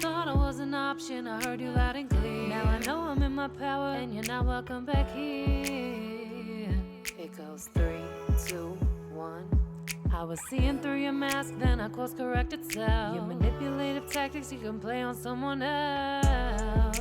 Thought I was an option, I heard you loud and clear. Now I know I'm in my power, and you're not welcome back here. It goes 3, 2, 1. I was seeing through your mask, then I course corrected self. Your manipulative tactics you can play on someone else.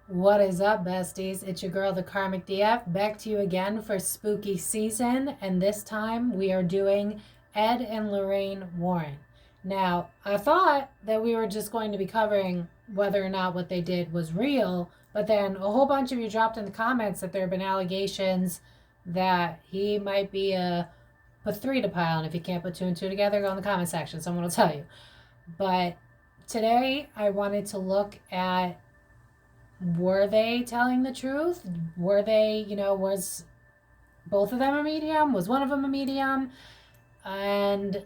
What is up, besties? It's your girl, the Karmic DF, back to you again for spooky season, and this time we are doing Ed and Lorraine Warren. Now, I thought that we were just going to be covering whether or not what they did was real, but then a whole bunch of you dropped in the comments that there have been allegations that he might be a pathredophile, and if you can't put 2 and 2 together, go in the comment section. Someone will tell you. But today I wanted to look at, were they telling the truth? Were they, was both of them a medium? Was one of them a medium? And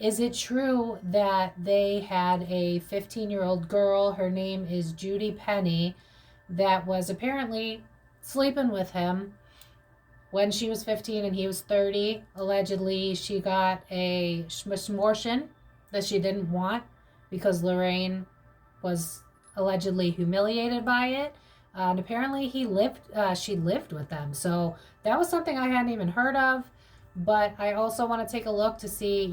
is it true that they had a 15-year-old girl, her name is Judy Penny, that was apparently sleeping with him when she was 15 and he was 30? Allegedly, she got a smortion that she didn't want because Lorraine was allegedly humiliated by it. And apparently she lived with them. So that was something I hadn't even heard of. But I also want to take a look to see,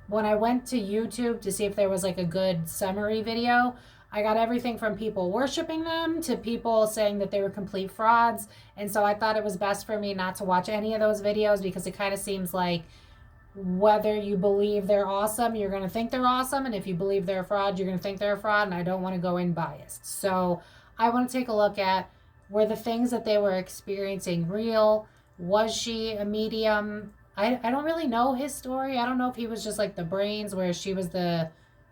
when I went to YouTube to see if there was like a good summary video, I got everything from people worshiping them to people saying that they were complete frauds. And so I thought it was best for me not to watch any of those videos, because it kind of seems like whether you believe they're awesome, you're going to think they're awesome. And if you believe they're a fraud, you're going to think they're a fraud. And I don't want to go in biased. So I want to take a look at, were the things that they were experiencing real? Was she a medium? I don't really know his story. I don't know if he was just like the brains where she was the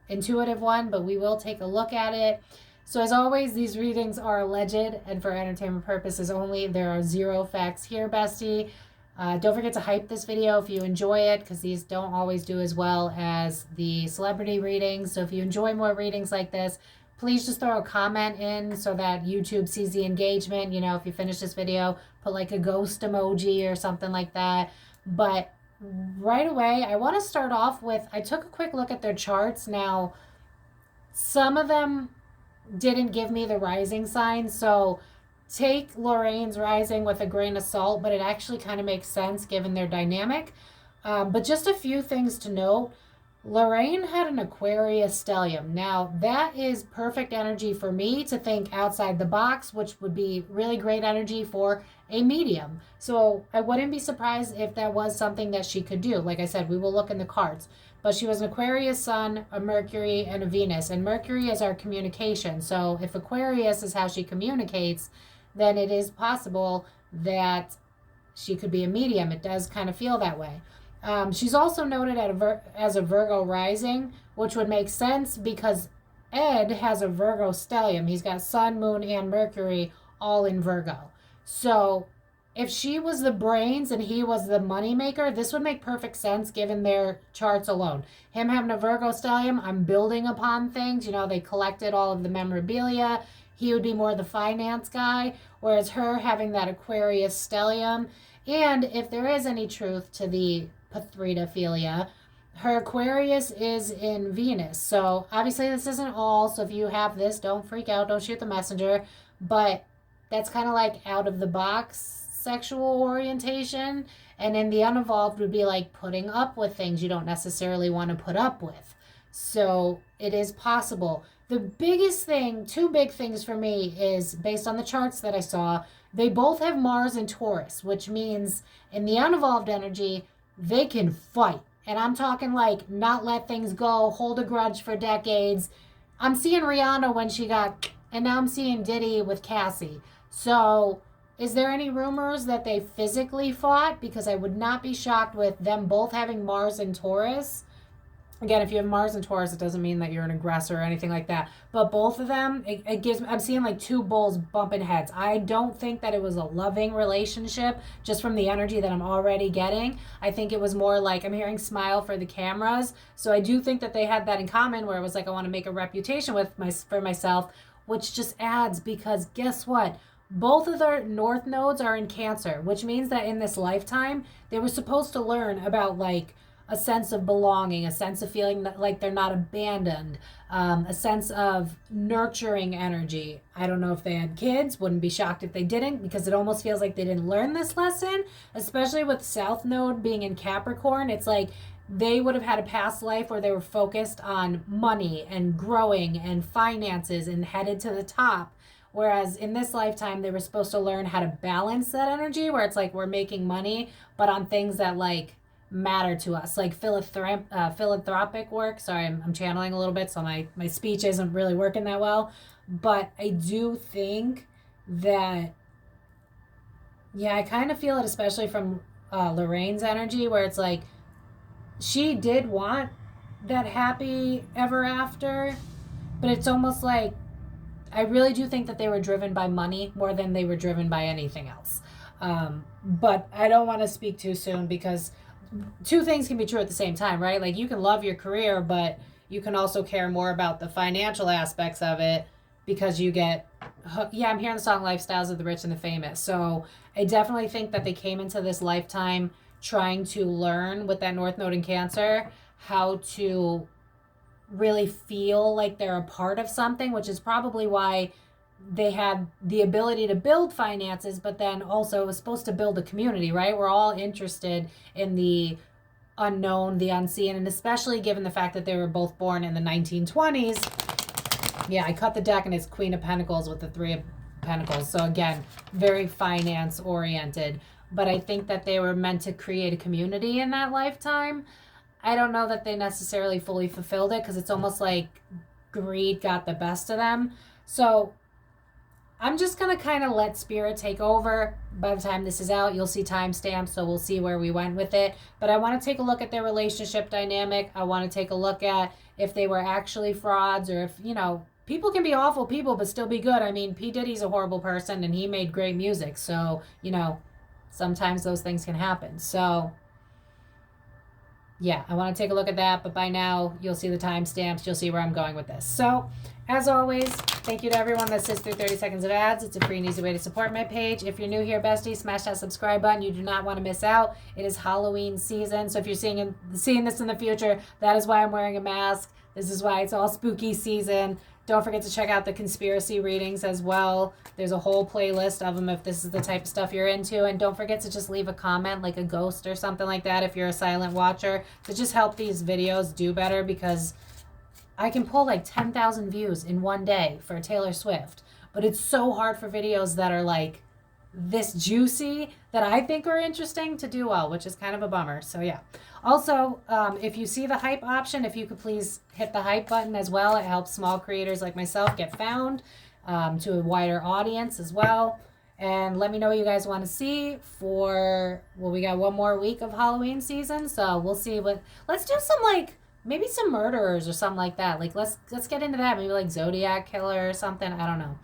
intuitive one, but we will take a look at it. So as always, these readings are alleged and for entertainment purposes only. There are 0 facts here, bestie. Don't forget to hype this video if you enjoy it, because these don't always do as well as the celebrity readings. So if you enjoy more readings like this, please just throw a comment in so that YouTube sees the engagement. If you finish this video, put like a ghost emoji or something like that. But right away, I want to start off with, I took a quick look at their charts. Now, some of them didn't give me the rising sign, so take Lorraine's rising with a grain of salt, but it actually kind of makes sense given their dynamic. But just a few things to note. Lorraine had an Aquarius stellium. Now, that is perfect energy for me to think outside the box, which would be really great energy for a medium. So I wouldn't be surprised if that was something that she could do. Like I said, we will look in the cards. But she was an Aquarius sun, a Mercury, and a Venus. And Mercury is our communication. So if Aquarius is how she communicates, then it is possible that she could be a medium. It does kind of feel that way. She's also noted as a Virgo rising, which would make sense because Ed has a Virgo stellium. He's got Sun, Moon, and Mercury all in Virgo. So if she was the brains and he was the moneymaker, this would make perfect sense given their charts alone. Him having a Virgo stellium, I'm building upon things. They collected all of the memorabilia. He would be more the finance guy, whereas her having that Aquarius stellium. And if there is any truth to the pathredophilia, her Aquarius is in Venus. So obviously this isn't all, so if you have this, don't freak out, don't shoot the messenger, but that's kind of like out of the box sexual orientation. And then the unevolved would be like putting up with things you don't necessarily want to put up with. So it is possible. The biggest thing, 2 big things for me, is based on the charts that I saw, they both have Mars and Taurus, which means in the unevolved energy, they can fight. And I'm talking like not let things go, hold a grudge for decades. I'm seeing Rihanna when she got, and now I'm seeing Diddy with Cassie. So is there any rumors that they physically fought? Because I would not be shocked with them both having Mars and Taurus. Again, if you have Mars and Taurus, it doesn't mean that you're an aggressor or anything like that. But both of them, it gives, I'm seeing like 2 bulls bumping heads. I don't think that it was a loving relationship just from the energy that I'm already getting. I think it was more like, I'm hearing smile for the cameras. So I do think that they had that in common, where it was like, I want to make a reputation for myself, which just adds, because guess what? Both of their north nodes are in Cancer, which means that in this lifetime, they were supposed to learn about like a sense of belonging, a sense of feeling that like they're not abandoned, a sense of nurturing energy. I don't know if they had kids, wouldn't be shocked if they didn't, because it almost feels like they didn't learn this lesson, especially with South Node being in Capricorn. It's like they would have had a past life where they were focused on money and growing and finances and headed to the top. Whereas in this lifetime, they were supposed to learn how to balance that energy, where it's like we're making money, but on things that like matter to us, like philanthropic work. Sorry, I'm channeling a little bit, so my speech isn't really working that well. But I do think that, yeah, I kind of feel it, especially from Lorraine's energy, where it's like she did want that happy ever after, but it's almost like I really do think that they were driven by money more than they were driven by anything else. But I don't want to speak too soon, because two things can be true at the same time, right? Like you can love your career, but you can also care more about the financial aspects of it, because you get, yeah, I'm hearing the song Lifestyles of the Rich and the Famous. So I definitely think that they came into this lifetime trying to learn with that North Node in Cancer how to really feel like they're a part of something, which is probably why they had the ability to build finances, but then also was supposed to build a community, right? We're all interested in the unknown, the unseen, and especially given the fact that they were both born in the 1920s. Yeah, I cut the deck and it's Queen of Pentacles with the Three of Pentacles. So again, very finance oriented. But I think that they were meant to create a community in that lifetime. I don't know that they necessarily fully fulfilled it, because it's almost like greed got the best of them. So I'm just going to kind of let spirit take over. By the time this is out, you'll see timestamps, so we'll see where we went with it. But I want to take a look at their relationship dynamic. I want to take a look at if they were actually frauds, or if, you know, people can be awful people but still be good. I mean, P. Diddy's a horrible person and he made great music. So, you know, sometimes those things can happen. So yeah, I want to take a look at that, but by now you'll see the timestamps. You'll see where I'm going with this. So, as always, thank you to everyone that sits through 30 seconds of ads. It's a free and easy way to support my page. If you're new here, bestie, smash that subscribe button. You do not want to miss out. It is Halloween season, so if you're seeing this in the future, that is why I'm wearing a mask. This is why it's all spooky season. Don't forget to check out the conspiracy readings as well. There's a whole playlist of them if this is the type of stuff you're into. And don't forget to just leave a comment, like a ghost or something like that, if you're a silent watcher, to just help these videos do better, because I can pull like 10,000 views in one day for Taylor Swift. But it's so hard for videos that are like this juicy that I think are interesting to do well, which is kind of a bummer. So yeah. Also, if you see the hype option, if you could please hit the hype button as well. It helps small creators like myself get found to a wider audience as well. And let me know what you guys want to see for, well, we got one more week of Halloween season. So we'll see let's do some like, maybe some murderers or something like that. Like let's get into that. Maybe like Zodiac Killer or something. I don't know.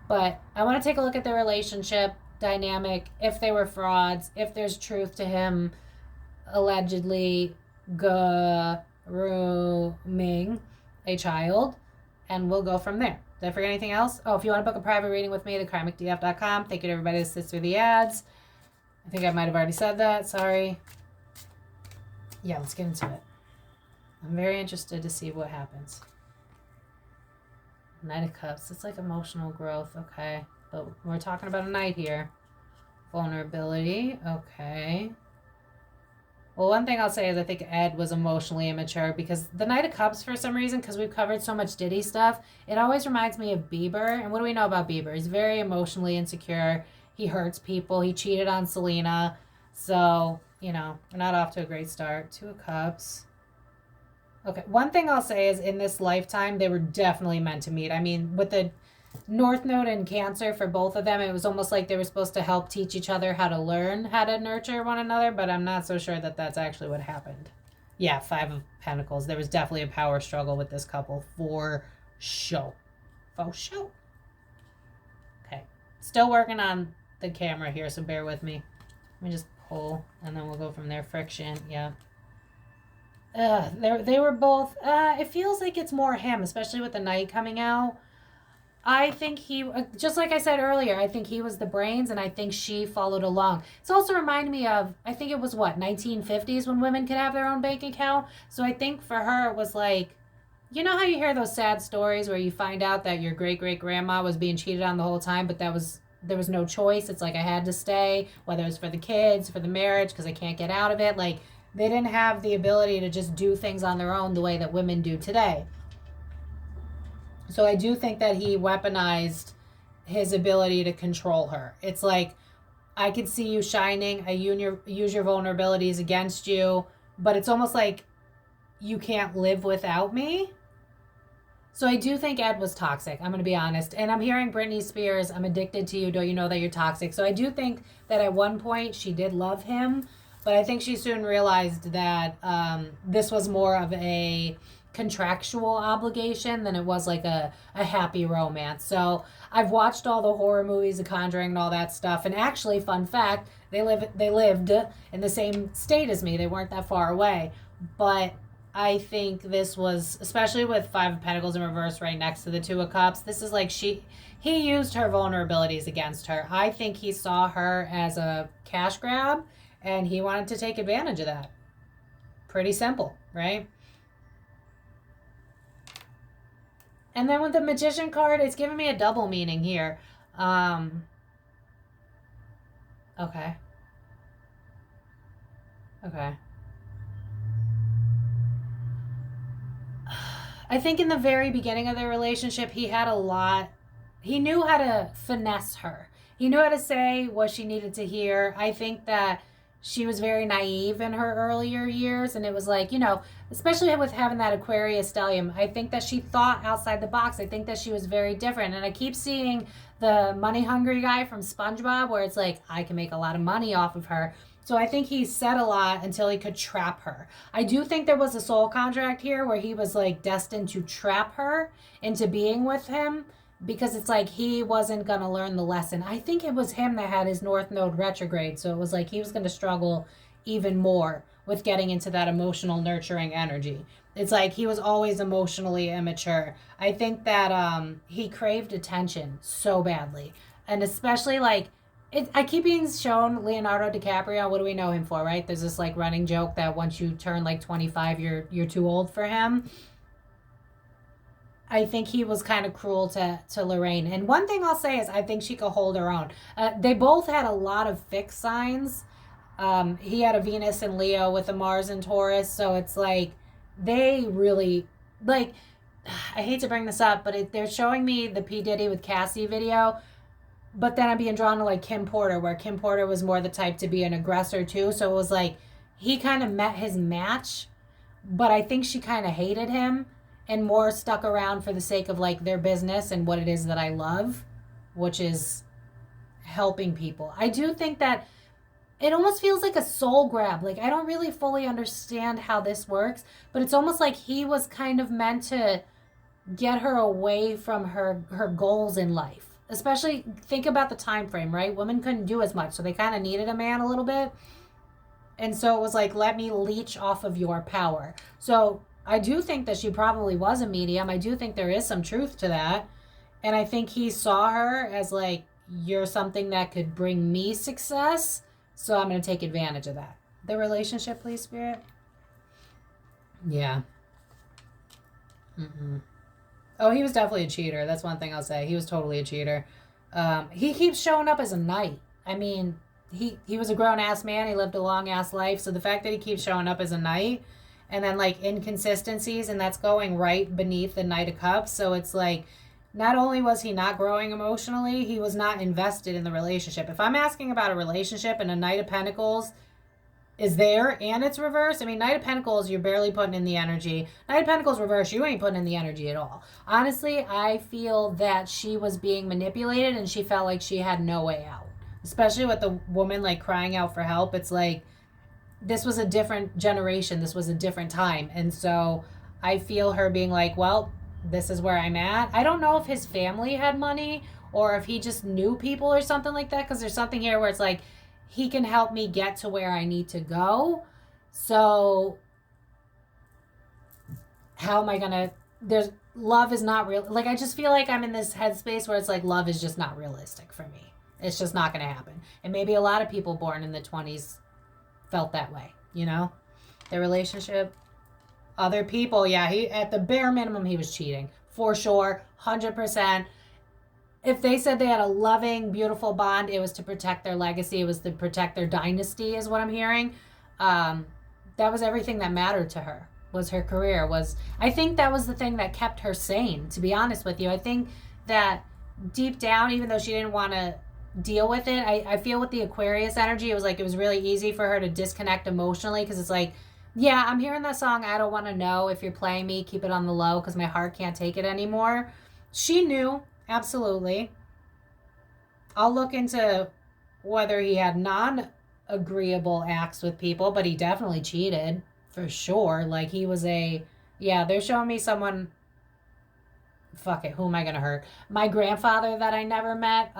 But I want to take a look at their relationship dynamic, if they were frauds, if there's truth to him allegedly grooming a child, and we'll go from there. Did I forget anything else? Oh, if you want to book a private reading with me, thekarmicdf.com. Thank you to everybody that sits through the ads. I think I might have already said that. Sorry. Yeah, let's get into it. I'm very interested to see what happens. Knight of Cups. It's like emotional growth. Okay. But we're talking about a knight here. Vulnerability. Okay. Well, one thing I'll say is I think Ed was emotionally immature, because the Knight of Cups, for some reason, because we've covered so much Diddy stuff, it always reminds me of Bieber. And what do we know about Bieber? He's very emotionally insecure. He hurts people. He cheated on Selena. So, you know, we're not off to a great start. Two of Cups. Okay, one thing I'll say is in this lifetime, they were definitely meant to meet. I mean, with the North Node and Cancer for both of them, it was almost like they were supposed to help teach each other how to learn how to nurture one another, but I'm not so sure that that's actually what happened. Yeah, Five of Pentacles. There was definitely a power struggle with this couple for sure. For sure. Okay, still working on the camera here, so bear with me. Let me just pull, and then we'll go from there. Friction, yeah. They were both, it feels like it's more him, especially with the Knight coming out. I think he, just like I said earlier, I think he was the brains and I think she followed along. It's also reminded me of, I think it was what, 1950s when women could have their own bank account. So I think for her it was like, you know how you hear those sad stories where you find out that your great great grandma was being cheated on the whole time, but there was no choice. It's like I had to stay, whether it's for the kids, for the marriage, because I can't get out of it. Like they didn't have the ability to just do things on their own the way that women do today. So I do think that he weaponized his ability to control her. It's like, I could see you shining, I use your vulnerabilities against you, but it's almost like you can't live without me. So I do think Ed was toxic. I'm going to be honest. And I'm hearing Britney Spears, I'm addicted to you. Don't you know that you're toxic? So I do think that at one point she did love him, but I think she soon realized that this was more of a contractual obligation than it was like a happy romance. So I've watched all the horror movies, The Conjuring and all that stuff. And actually, fun fact, they lived in the same state as me. They weren't that far away. But I think this was, especially with Five of Pentacles in reverse right next to the Two of Cups, this is like he used her vulnerabilities against her. I think he saw her as a cash grab and he wanted to take advantage of that. Pretty simple, right? And then with the Magician card, it's giving me a double meaning here. Okay. Okay. I think in the very beginning of their relationship, he knew how to finesse her. He knew how to say what she needed to hear. I think that she was very naive in her earlier years. And it was like, especially with having that Aquarius stellium, I think that she thought outside the box. I think that she was very different. And I keep seeing the money hungry guy from SpongeBob where it's like, I can make a lot of money off of her. So I think he said a lot until he could trap her. I do think there was a soul contract here where he was like destined to trap her into being with him because it's like he wasn't going to learn the lesson. I think it was him that had his North Node retrograde. So it was like he was going to struggle even more with getting into that emotional nurturing energy. It's like he was always emotionally immature. I think that he craved attention so badly. And especially like, I keep being shown Leonardo DiCaprio. What do we know him for, right? There's this like running joke that once you turn like 25, you're too old for him. I think he was kind of cruel to Lorraine. And one thing I'll say is I think she could hold her own. They both had a lot of fixed signs. He had a Venus and Leo with a Mars and Taurus. So it's like they really, like, I hate to bring this up, but they're showing me the P. Diddy with Cassie video. But then I'm being drawn to like Kim Porter, where Kim Porter was more the type to be an aggressor too. So it was like he kind of met his match, but I think she kind of hated him and more stuck around for the sake of like their business and what it is that I love, which is helping people. I do think that it almost feels like a soul grab. Like I don't really fully understand how this works, but it's almost like he was kind of meant to get her away from her goals in life. Especially think about the time frame, right? Women couldn't do as much, so they kind of needed a man a little bit. And so it was like, let me leech off of your power. So I do think that she probably was a medium. I do think there is some truth to that. And I think he saw her as like, you're something that could bring me success. So I'm going to take advantage of that. The relationship, please, Spirit. Yeah. Oh, he was definitely a cheater. That's one thing I'll say. He was totally a cheater. He keeps showing up as a knight. I mean, he was a grown-ass man. He lived a long-ass life. So the fact that he keeps showing up as a knight and then, like, inconsistencies, and that's going right beneath the Knight of Cups. So it's like, not only was he not growing emotionally, he was not invested in the relationship. If I'm asking about a relationship and a Knight of Pentacles is there and it's reversed. I mean, Knight of Pentacles, you're barely putting in the energy. Knight of Pentacles reverse, you ain't putting in the energy at all. Honestly, I feel that she was being manipulated and she felt like she had no way out. Especially with the woman like crying out for help. It's like, this was a different generation. This was a different time. And so I feel her being like, well, this is where I'm at. I don't know if his family had money or if he just knew people or something like that. Because there's something here where it's like, he can help me get to where I need to go. So how am I going to, love is not real. Like, I just feel like I'm in this headspace where it's like love is just not realistic for me. It's just not going to happen. And maybe a lot of people born in the 20s felt that way, you know? Their relationship, other people, yeah, he, at the bare minimum, he was cheating. For sure, 100%. If they said they had a loving, beautiful bond, it was to protect their legacy. It was to protect their dynasty, is what I'm hearing. That was everything that mattered to her, was her career. I think that was the thing that kept her sane, to be honest with you. I think that deep down, even though she didn't want to deal with it, I feel with the Aquarius energy, it was really easy for her to disconnect emotionally, because it's like, yeah, I'm hearing that song, I don't want to know. If you're playing me, keep it on the low, because my heart can't take it anymore. She knew, absolutely. I'll look into whether he had non-agreeable acts with people, but he definitely cheated, for sure. Like, he was yeah, they're showing me someone, fuck it, who am I going to hurt? My grandfather that I never met,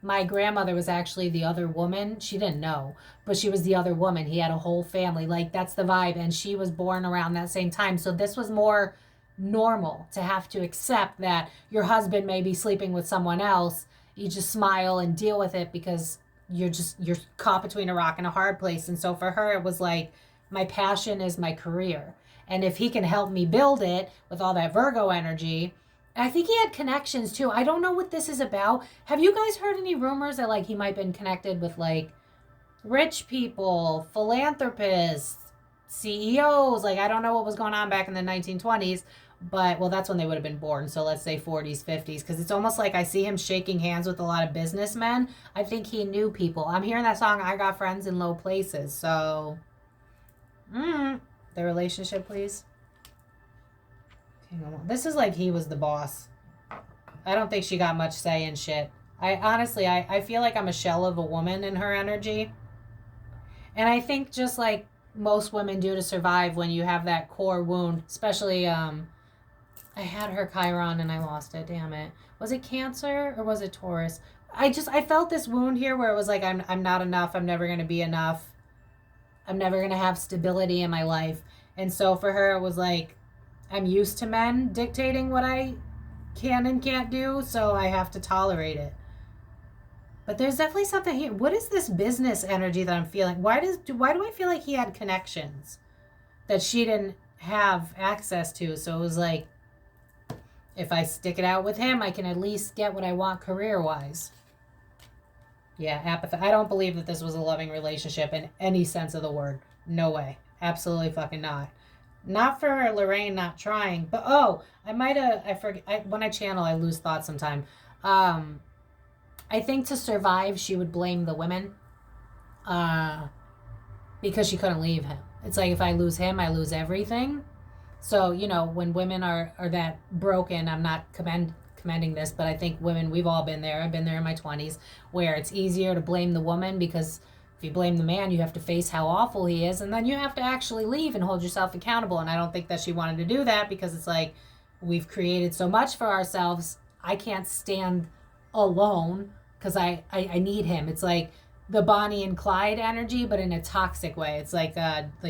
my grandmother was actually the other woman. She didn't know, but she was the other woman. He had a whole family. Like, that's the vibe. And she was born around that same time. So this was more normal to have to accept that your husband may be sleeping with someone else. You just smile and deal with it, because you're caught between a rock and a hard place. And so for her, it was like, my passion is my career. And if he can help me build it with all that Virgo energy, I think he had connections too. I don't know what this is about. Have you guys heard any rumors that like he might have been connected with like rich people, philanthropists, CEOs? Like, I don't know what was going on back in the 1920s, but well, that's when they would have been born. So let's say 40s, 50s, because it's almost like I see him shaking hands with a lot of businessmen. I think he knew people. I'm hearing that song, I Got Friends in Low Places. So, the relationship, please. This is like he was the boss. I don't think she got much say in shit. I feel like I'm a shell of a woman in her energy. And I think just like most women do to survive when you have that core wound, especially, I had her Chiron and I lost it, damn it. Was it Cancer or was it Taurus? I felt this wound here where it was like, I'm not enough. I'm never going to be enough. I'm never going to have stability in my life. And so for her, it was like, I'm used to men dictating what I can and can't do, so I have to tolerate it. But there's definitely something here. What is this business energy that I'm feeling? Why do I feel like he had connections that she didn't have access to? So it was like, if I stick it out with him, I can at least get what I want career-wise. Yeah, apathy. I don't believe that this was a loving relationship in any sense of the word. No way. Absolutely fucking not. Not for Lorraine not trying, but I forget, when I channel, I lose thoughts sometime. I think to survive, she would blame the women, because she couldn't leave him. It's like, if I lose him, I lose everything. So, you know, when women are that broken, I'm not commending this, but I think women, we've all been there. I've been there in my 20s, where it's easier to blame the woman, because if you blame the man, you have to face how awful he is, and then you have to actually leave and hold yourself accountable. And I don't think that she wanted to do that, because it's like, we've created so much for ourselves. I can't stand alone, because I need him. It's like the Bonnie and Clyde energy, but in a toxic way. It's like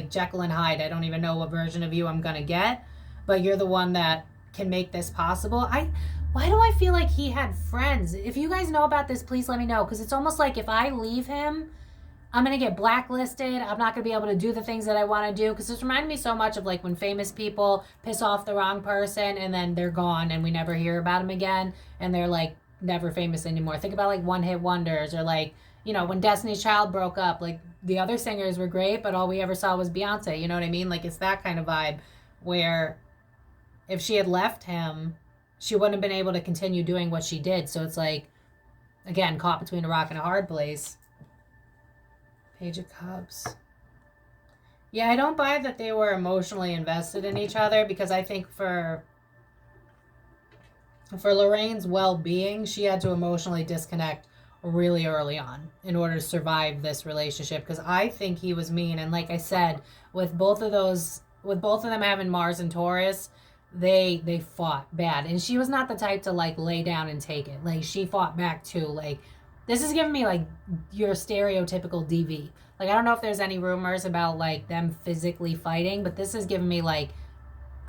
Jekyll and Hyde. I don't even know what version of you I'm gonna get, but you're the one that can make this possible. Why do I feel like he had friends? If you guys know about this, please let me know, because it's almost like if I leave him, I'm going to get blacklisted. I'm not going to be able to do the things that I want to do, because this reminded me so much of like when famous people piss off the wrong person and then they're gone and we never hear about them again, and they're like never famous anymore. Think about like one hit wonders, or like, you know, when Destiny's Child broke up, like the other singers were great, but all we ever saw was Beyonce. You know what I mean? Like, it's that kind of vibe where if she had left him, she wouldn't have been able to continue doing what she did. So it's like, again, caught between a rock and a hard place. Page of Cups. Yeah, I don't buy that they were emotionally invested in each other, because I think for Lorraine's well-being, she had to emotionally disconnect really early on in order to survive this relationship, because I think he was mean. And like I said, with both of them having Mars and Taurus, they fought bad, and she was not the type to like lay down and take it. Like, she fought back too. Like, this is giving me like your stereotypical DV. Like, I don't know if there's any rumors about like them physically fighting, but this is giving me like,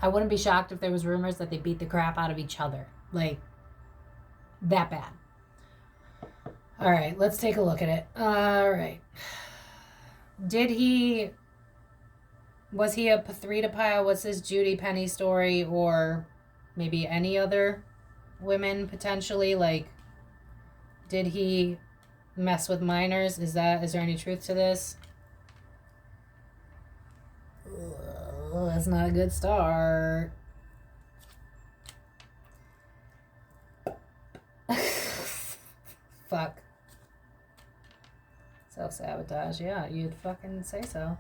I wouldn't be shocked if there was rumors that they beat the crap out of each other. Like, that bad. All right, let's take a look at it. All right. Was he a Pathrita pile? Was his Judy Penny story, or maybe any other women potentially? Like, did he mess with minors? Is there any truth to this? Ugh, that's not a good start. Fuck. Self-sabotage. Yeah, you'd fucking say so.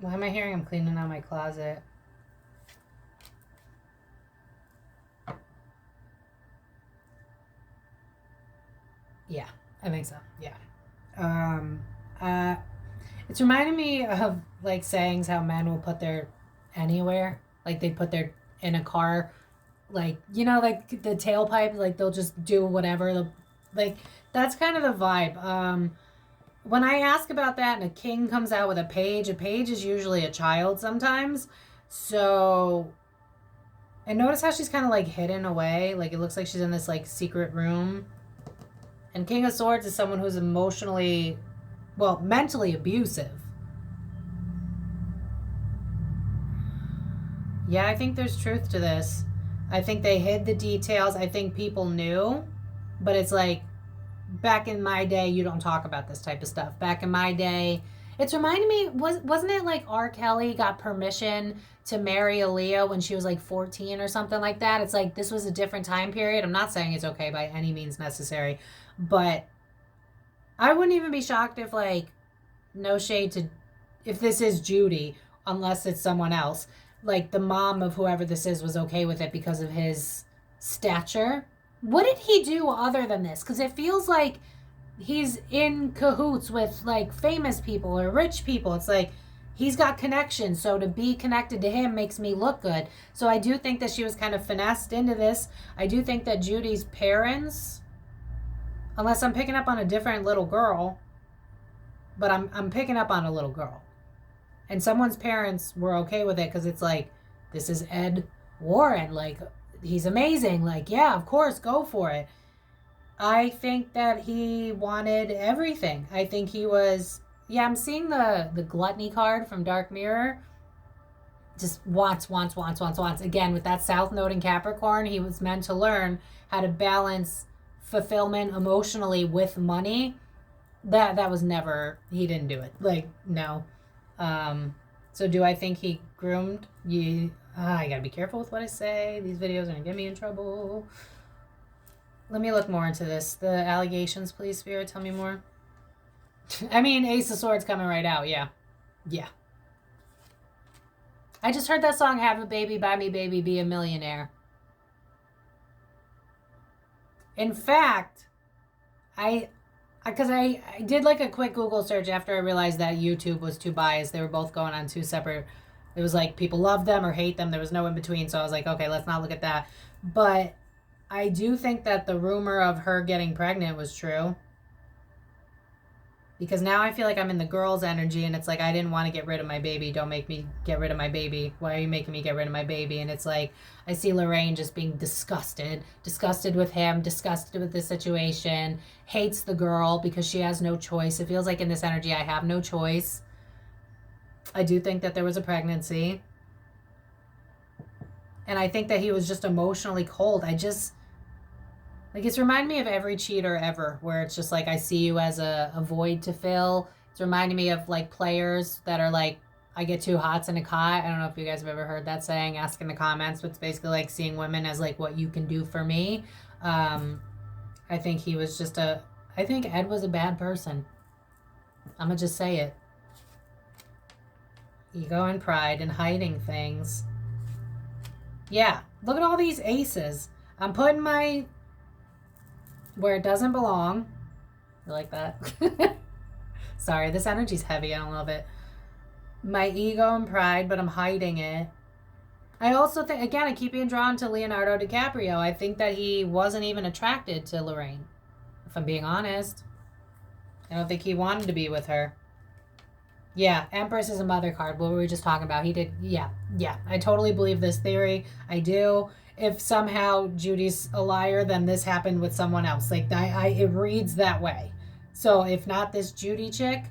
Why am I hearing I'm cleaning out my closet? Yeah, I think so. Yeah. It's reminding me of like sayings how men will put their anywhere. Like they put their in a car, like, you know, like the tailpipe, like they'll just do whatever. Like that's kind of the vibe. When I ask about that and a king comes out with a page is usually a child sometimes. So, and notice how she's kind of like hidden away. Like it looks like she's in this like secret room. And King of Swords is someone who's mentally abusive. Yeah, I think there's truth to this. I think they hid the details. I think people knew, but it's like, back in my day, you don't talk about this type of stuff. Back in my day, it's reminding me, wasn't it like R. Kelly got permission to marry Aaliyah when she was like 14 or something like that? It's like, this was a different time period. I'm not saying it's okay by any means necessary, but I wouldn't even be shocked if, like, no shade to, if this is Judy, unless it's someone else, like the mom of whoever this is was okay with it because of his stature. What did he do other than this? Because it feels like he's in cahoots with like famous people or rich people. It's like he's got connections. So to be connected to him makes me look good. So I do think that she was kind of finessed into this. I do think that Judy's parents, unless I'm picking up on a different little girl, but I'm picking up on a little girl. And someone's parents were okay with it because it's like, this is Ed Warren. Like, he's amazing. Like, yeah, of course, go for it. I think that he wanted everything. I think he was, yeah, I'm seeing the gluttony card from Dark Mirror. Just wants. Again, with that South Node in Capricorn, he was meant to learn how to balance fulfillment emotionally with money. That was never, he didn't do it. Like, no. So do I think he groomed you? I gotta be careful with what I say. These videos are gonna get me in trouble. Let me look more into this. The allegations, please, Spirit, tell me more. I mean, Ace of Swords coming right out. Yeah. I just heard that song, Have a Baby, Buy Me Baby, Be a Millionaire. In fact, because I did like a quick Google search after I realized that YouTube was too biased. They were both going on two separate, it was like people love them or hate them. There was no in between. So I was like, okay, let's not look at that. But I do think that the rumor of her getting pregnant was true. Because now I feel like I'm in the girl's energy and it's like, I didn't want to get rid of my baby. Don't make me get rid of my baby. Why are you making me get rid of my baby? And it's like, I see Lorraine just being disgusted with him, disgusted with the situation, hates the girl because she has no choice. It feels like in this energy, I have no choice. I do think that there was a pregnancy. And I think that he was just emotionally cold. Like, it's reminding me of every cheater ever, where it's just like, I see you as a void to fill. It's reminding me of, like, players that are like, I get two hots in a cot. I don't know if you guys have ever heard that saying, ask in the comments, but it's basically like seeing women as, like, what you can do for me. I think he was just I think Ed was a bad person. I'm going to just say it. Ego and pride and hiding things. Yeah, look at all these aces. I'm putting my... where it doesn't belong. You like that? Sorry, this energy's heavy. I don't love it. My ego and pride, but I'm hiding it. I also think, again, I keep being drawn to Leonardo DiCaprio. I think that he wasn't even attracted to Lorraine, if I'm being honest. I don't think he wanted to be with her. Yeah, Empress is a mother card. What were we just talking about? He did, yeah. I totally believe this theory. I do. If somehow Judy's a liar, then this happened with someone else. Like, it reads that way. So if not this Judy chick,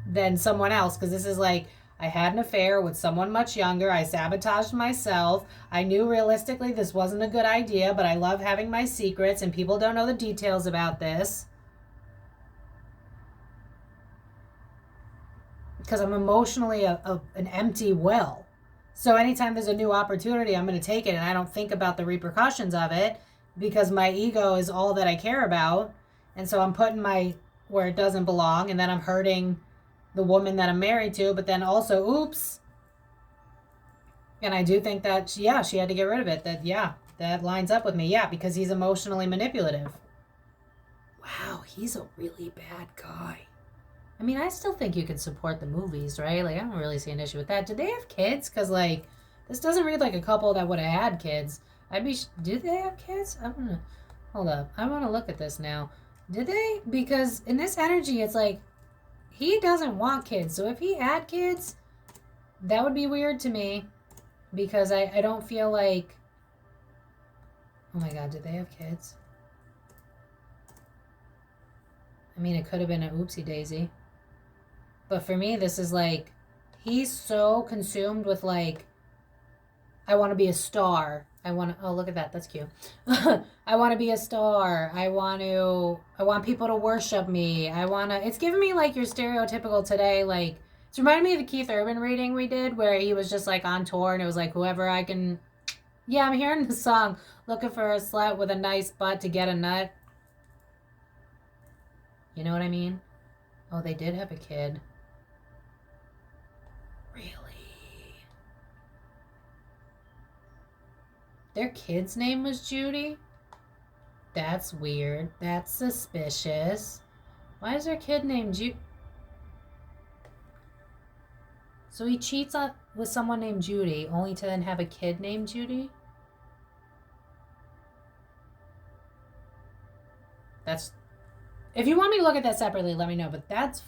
then someone else. Because this is like, I had an affair with someone much younger. I sabotaged myself. I knew realistically this wasn't a good idea, but I love having my secrets, and people don't know the details about this. Because I'm emotionally an empty well. So anytime there's a new opportunity, I'm going to take it, and I don't think about the repercussions of it because my ego is all that I care about. And so I'm putting my where it doesn't belong, and then I'm hurting the woman that I'm married to, but then also, oops. And I do think that, she had to get rid of it. That lines up with me. Yeah, because he's emotionally manipulative. Wow, he's a really bad guy. I mean, I still think you can support the movies, right? Like, I don't really see an issue with that. Did they have kids? Because, like, this doesn't read like a couple that would have had kids. Did they have kids? I don't know. Hold up. I want to look at this now. Did they? Because in this energy, it's like, he doesn't want kids. So if he had kids, that would be weird to me. Because I don't feel like... Oh my God, did they have kids? I mean, it could have been an oopsie daisy. But for me, this is like, he's so consumed with like, I want to be a star. Oh, look at that. That's cute. I want to be a star. I want people to worship me. It's giving me like your stereotypical today, like, it's reminding me of the Keith Urban reading we did where he was just like on tour and it was like whoever I can, yeah, I'm hearing the song, looking for a slut with a nice butt to get a nut. You know what I mean? Oh, they did have a kid. Really? Their kid's name was Judy? That's weird. That's suspicious. Why is their kid named Judy? So he cheats with someone named Judy, only to then have a kid named Judy? If you want me to look at that separately, let me know. But that's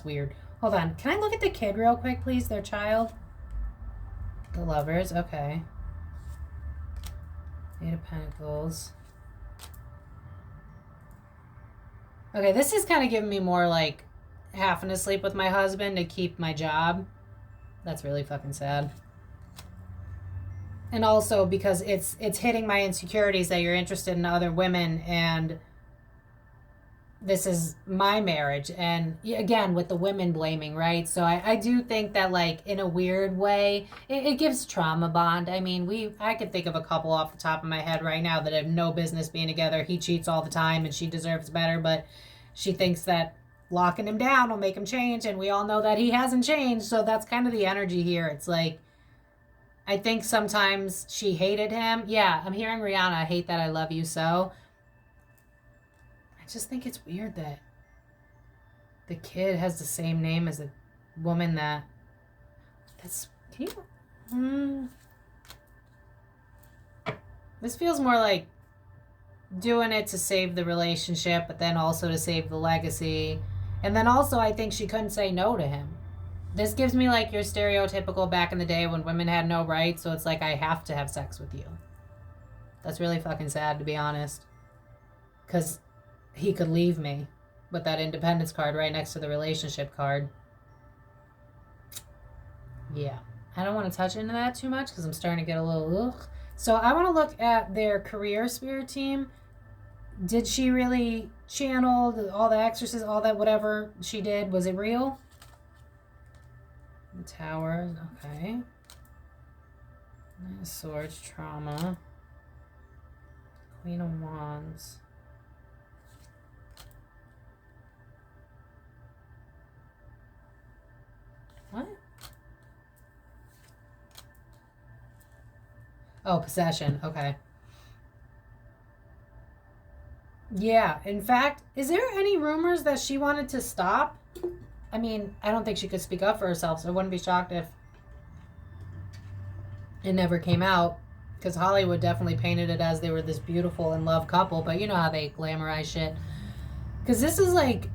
weird. Hold on. Can I look at the kid real quick, please? Their child? The lovers. Okay. Eight of Pentacles. Okay, this is kind of giving me more like having to sleep with my husband to keep my job. That's really fucking sad. And also because it's hitting my insecurities that you're interested in other women and this is my marriage. And again, with the women blaming, right? So I do think that like in a weird way, it gives trauma bond. I mean, I could think of a couple off the top of my head right now that have no business being together. He cheats all the time and she deserves better, but she thinks that locking him down will make him change. And we all know that he hasn't changed. So that's kind of the energy here. It's like, I think sometimes she hated him. Yeah, I'm hearing Rihanna, I hate that I love you so. I just think it's weird that the kid has the same name as the woman This feels more like doing it to save the relationship, but then also to save the legacy. And then also I think she couldn't say no to him. This gives me like your stereotypical back in the day when women had no rights, so it's like I have to have sex with you. That's really fucking sad, to be honest. Because he could leave me with that independence card right next to the relationship card. Yeah. I don't want to touch into that too much because I'm starting to get a little ugh. So I want to look at their career spirit team. Did she really channel all the exorcisms, all that whatever she did? Was it real? The Tower. Okay. Nine of Swords. Trauma. Queen of Wands. What? Oh, possession. Okay. Yeah. In fact, is there any rumors that she wanted to stop? I mean, I don't think she could speak up for herself, so I wouldn't be shocked if it never came out. Because Hollywood definitely painted it as they were this beautiful in love couple, but you know how they glamorize shit. Because this is like,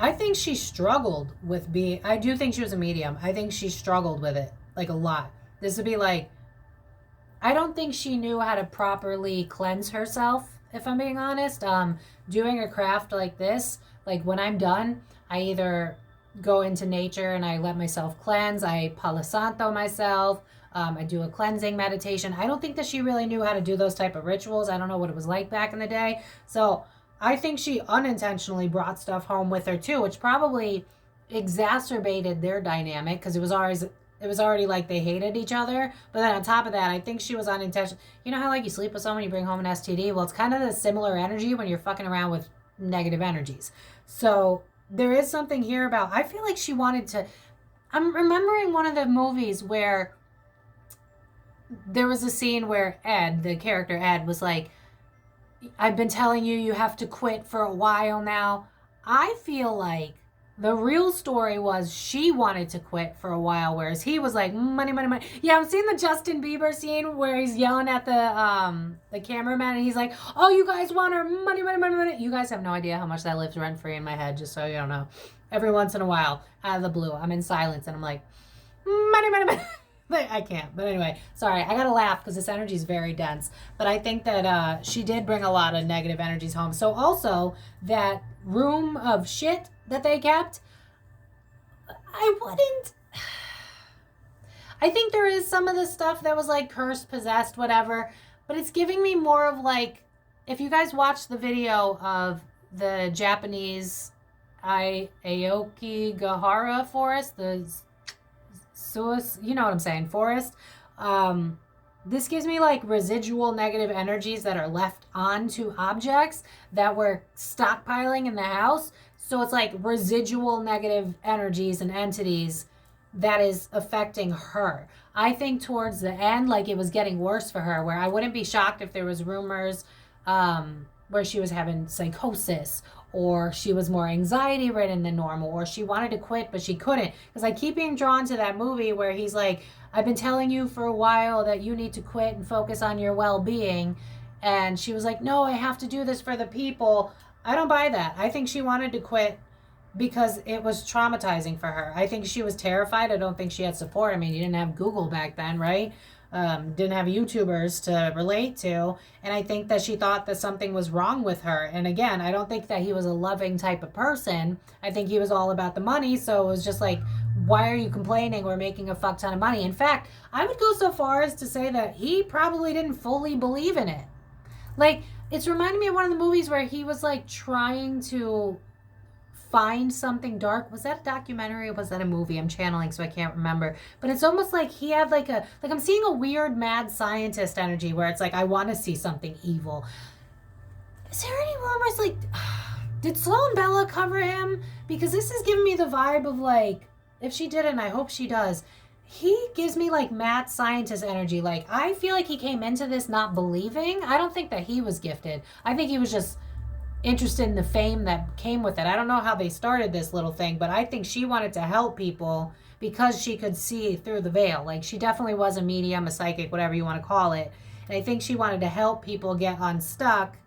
I think she struggled with being, I do think she was a medium. I think she struggled with it, like a lot. This would be like, I don't think she knew how to properly cleanse herself, if I'm being honest. Doing a craft like this, like when I'm done, I either go into nature and I let myself cleanse, I Palo Santo myself, I do a cleansing meditation. I don't think that she really knew how to do those type of rituals. I don't know what it was like back in the day. So I think she unintentionally brought stuff home with her too, which probably exacerbated their dynamic because it was already like they hated each other. But then on top of that, I think she was unintentional. You know how like you sleep with someone, you bring home an STD? Well, it's kind of the similar energy when you're fucking around with negative energies. So there is something here about, I feel like she wanted to, I'm remembering one of the movies where there was a scene where Ed, the character Ed, was like, I've been telling you, you have to quit for a while now. I feel like the real story was she wanted to quit for a while, whereas he was like, money, money, money. Yeah, I've seen the Justin Bieber scene where he's yelling at the cameraman and he's like, oh, you guys want our money, money, money, money. You guys have no idea how much that lives rent free in my head, just so you don't know. Every once in a while, out of the blue, I'm in silence and I'm like, money, money, money. I can't. But anyway, sorry. I got to laugh because this energy is very dense. But I think that she did bring a lot of negative energies home. So also that room of shit that they kept, I wouldn't. I think there is some of the stuff that was like cursed, possessed, whatever. But it's giving me more of like, if you guys watch the video of the Japanese Aokigahara forest, the you know what I'm saying, forest. This gives me like residual negative energies that are left onto objects that were stockpiling in the house. So it's like residual negative energies and entities that is affecting her. I think towards the end, like it was getting worse for her, where I wouldn't be shocked if there was rumors where she was having psychosis, or she was more anxiety ridden than normal, or she wanted to quit but she couldn't. Because I keep being drawn to that movie where he's like, I've been telling you for a while that you need to quit and focus on your well-being. And she was like, no, I have to do this for the people. I don't buy that. I think she wanted to quit because it was traumatizing for her. I think she was terrified. I don't think she had support. I mean, you didn't have Google back then, right? Didn't have YouTubers to relate to. And I think that she thought that something was wrong with her. And again, I don't think that he was a loving type of person. I think he was all about the money. So it was just like, why are you complaining? We're making a fuck ton of money. In fact, I would go so far as to say that he probably didn't fully believe in it. Like, it's reminding me of one of the movies where he was like trying to find something dark. Was that a documentary or was that a movie? I'm channeling, so I can't remember. But it's almost like he had like I'm seeing a weird mad scientist energy where it's like, I want to see something evil. Is there any rumors like, did Sloan Bella cover him? Because this is giving me the vibe of like, if she didn't, I hope she does. He gives me like mad scientist energy. Like, I feel like he came into this not believing. I don't think that he was gifted. I think he was just interested in the fame that came with it. I don't know how they started this little thing, but I think she wanted to help people because she could see through the veil. Like, she definitely was a medium, a psychic, whatever you want to call it. And I think she wanted to help people get unstuck,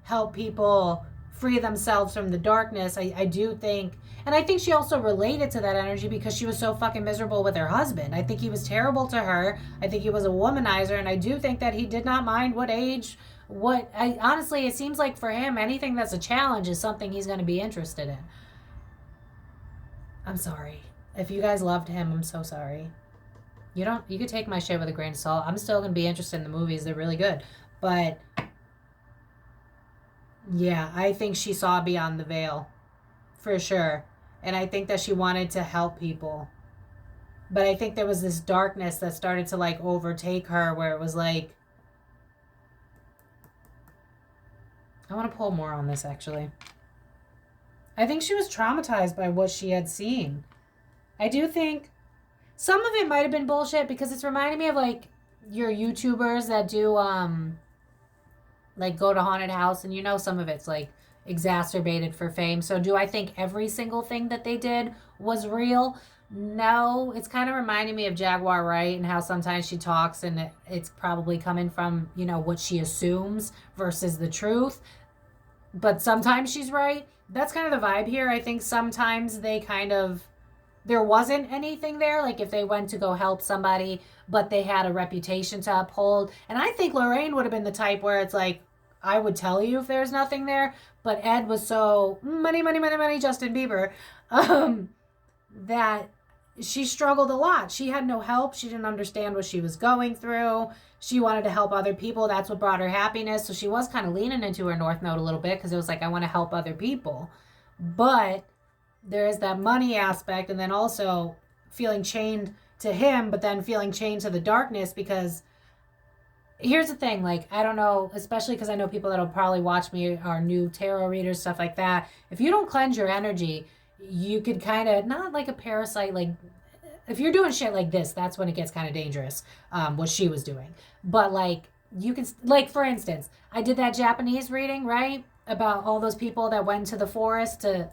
help people free themselves from the darkness. I do think, and I think she also related to that energy because she was so fucking miserable with her husband. I think he was terrible to her. I think he was a womanizer, and I do think that he did not mind what age, honestly, it seems like for him, anything that's a challenge is something he's going to be interested in. I'm sorry. If you guys loved him, I'm so sorry. You could take my shit with a grain of salt. I'm still going to be interested in the movies. They're really good. But yeah, I think she saw beyond the veil. For sure. And I think that she wanted to help people. But I think there was this darkness that started to like overtake her where it was like, I want to pull more on this, actually. I think she was traumatized by what she had seen. I do think some of it might have been bullshit because it's reminding me of, like, your YouTubers that do, like, go to haunted house. And you know some of it's, like, exacerbated for fame. So do I think every single thing that they did was real? No. It's kind of reminding me of Jaguar Wright and how sometimes she talks and it's probably coming from, what she assumes versus the truth. But sometimes she's right. that's kind of the vibe here. I think sometimes there wasn't anything there, like if they went to go help somebody, but they had a reputation to uphold. And I think Lorraine would have been the type where it's like, I would tell you if there's nothing there, but Ed was so money, money, money, money, Justin Bieber, that she struggled a lot. She had no help. She didn't understand what she was going through. She wanted to help other people. That's what brought her happiness. So she was kind of leaning into her North Node a little bit because it was like, I want to help other people. But there is that money aspect, and then also feeling chained to him, but then feeling chained to the darkness. Because here's the thing, like, I don't know, especially because I know people that'll probably watch me are new tarot readers, stuff like that. If you don't cleanse your energy, you could kind of, not like a parasite, like if you're doing shit like this, that's when it gets kind of dangerous, what she was doing. But like, you can, like, for instance, I did that Japanese reading, right, about all those people that went to the forest. To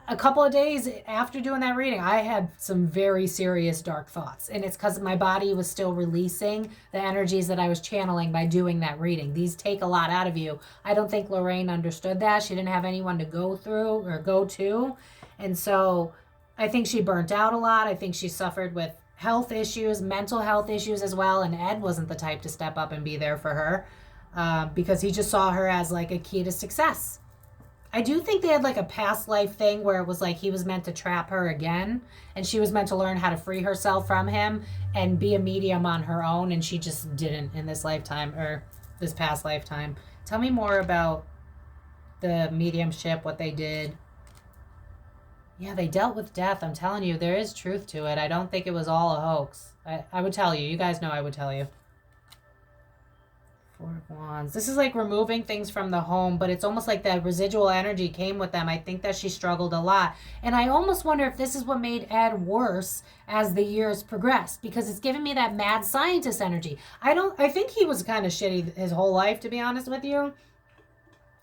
a couple of days after doing that reading, I had some very serious dark thoughts, and it's because my body was still releasing the energies that I was channeling by doing that reading. These take a lot out of you. I don't think Lorraine understood that. She didn't have anyone to go through or go to, and so I think she burnt out a lot. I think she suffered with health issues, mental health issues as well, and Ed wasn't the type to step up and be there for her, because he just saw her as like a key to success. I do think they had like a past life thing where it was like he was meant to trap her again, and she was meant to learn how to free herself from him and be a medium on her own, and she just didn't in this lifetime, or this past lifetime. Tell me more about the mediumship, what they did. Yeah, they dealt with death. I'm telling you, there is truth to it. I don't think it was all a hoax. I would tell you. You guys know I would tell you. Four of Wands. This is like removing things from the home, but it's almost like that residual energy came with them. I think that she struggled a lot. And I almost wonder if this is what made Ed worse as the years progressed, because it's giving me that mad scientist energy. I think he was kind of shitty his whole life, to be honest with you,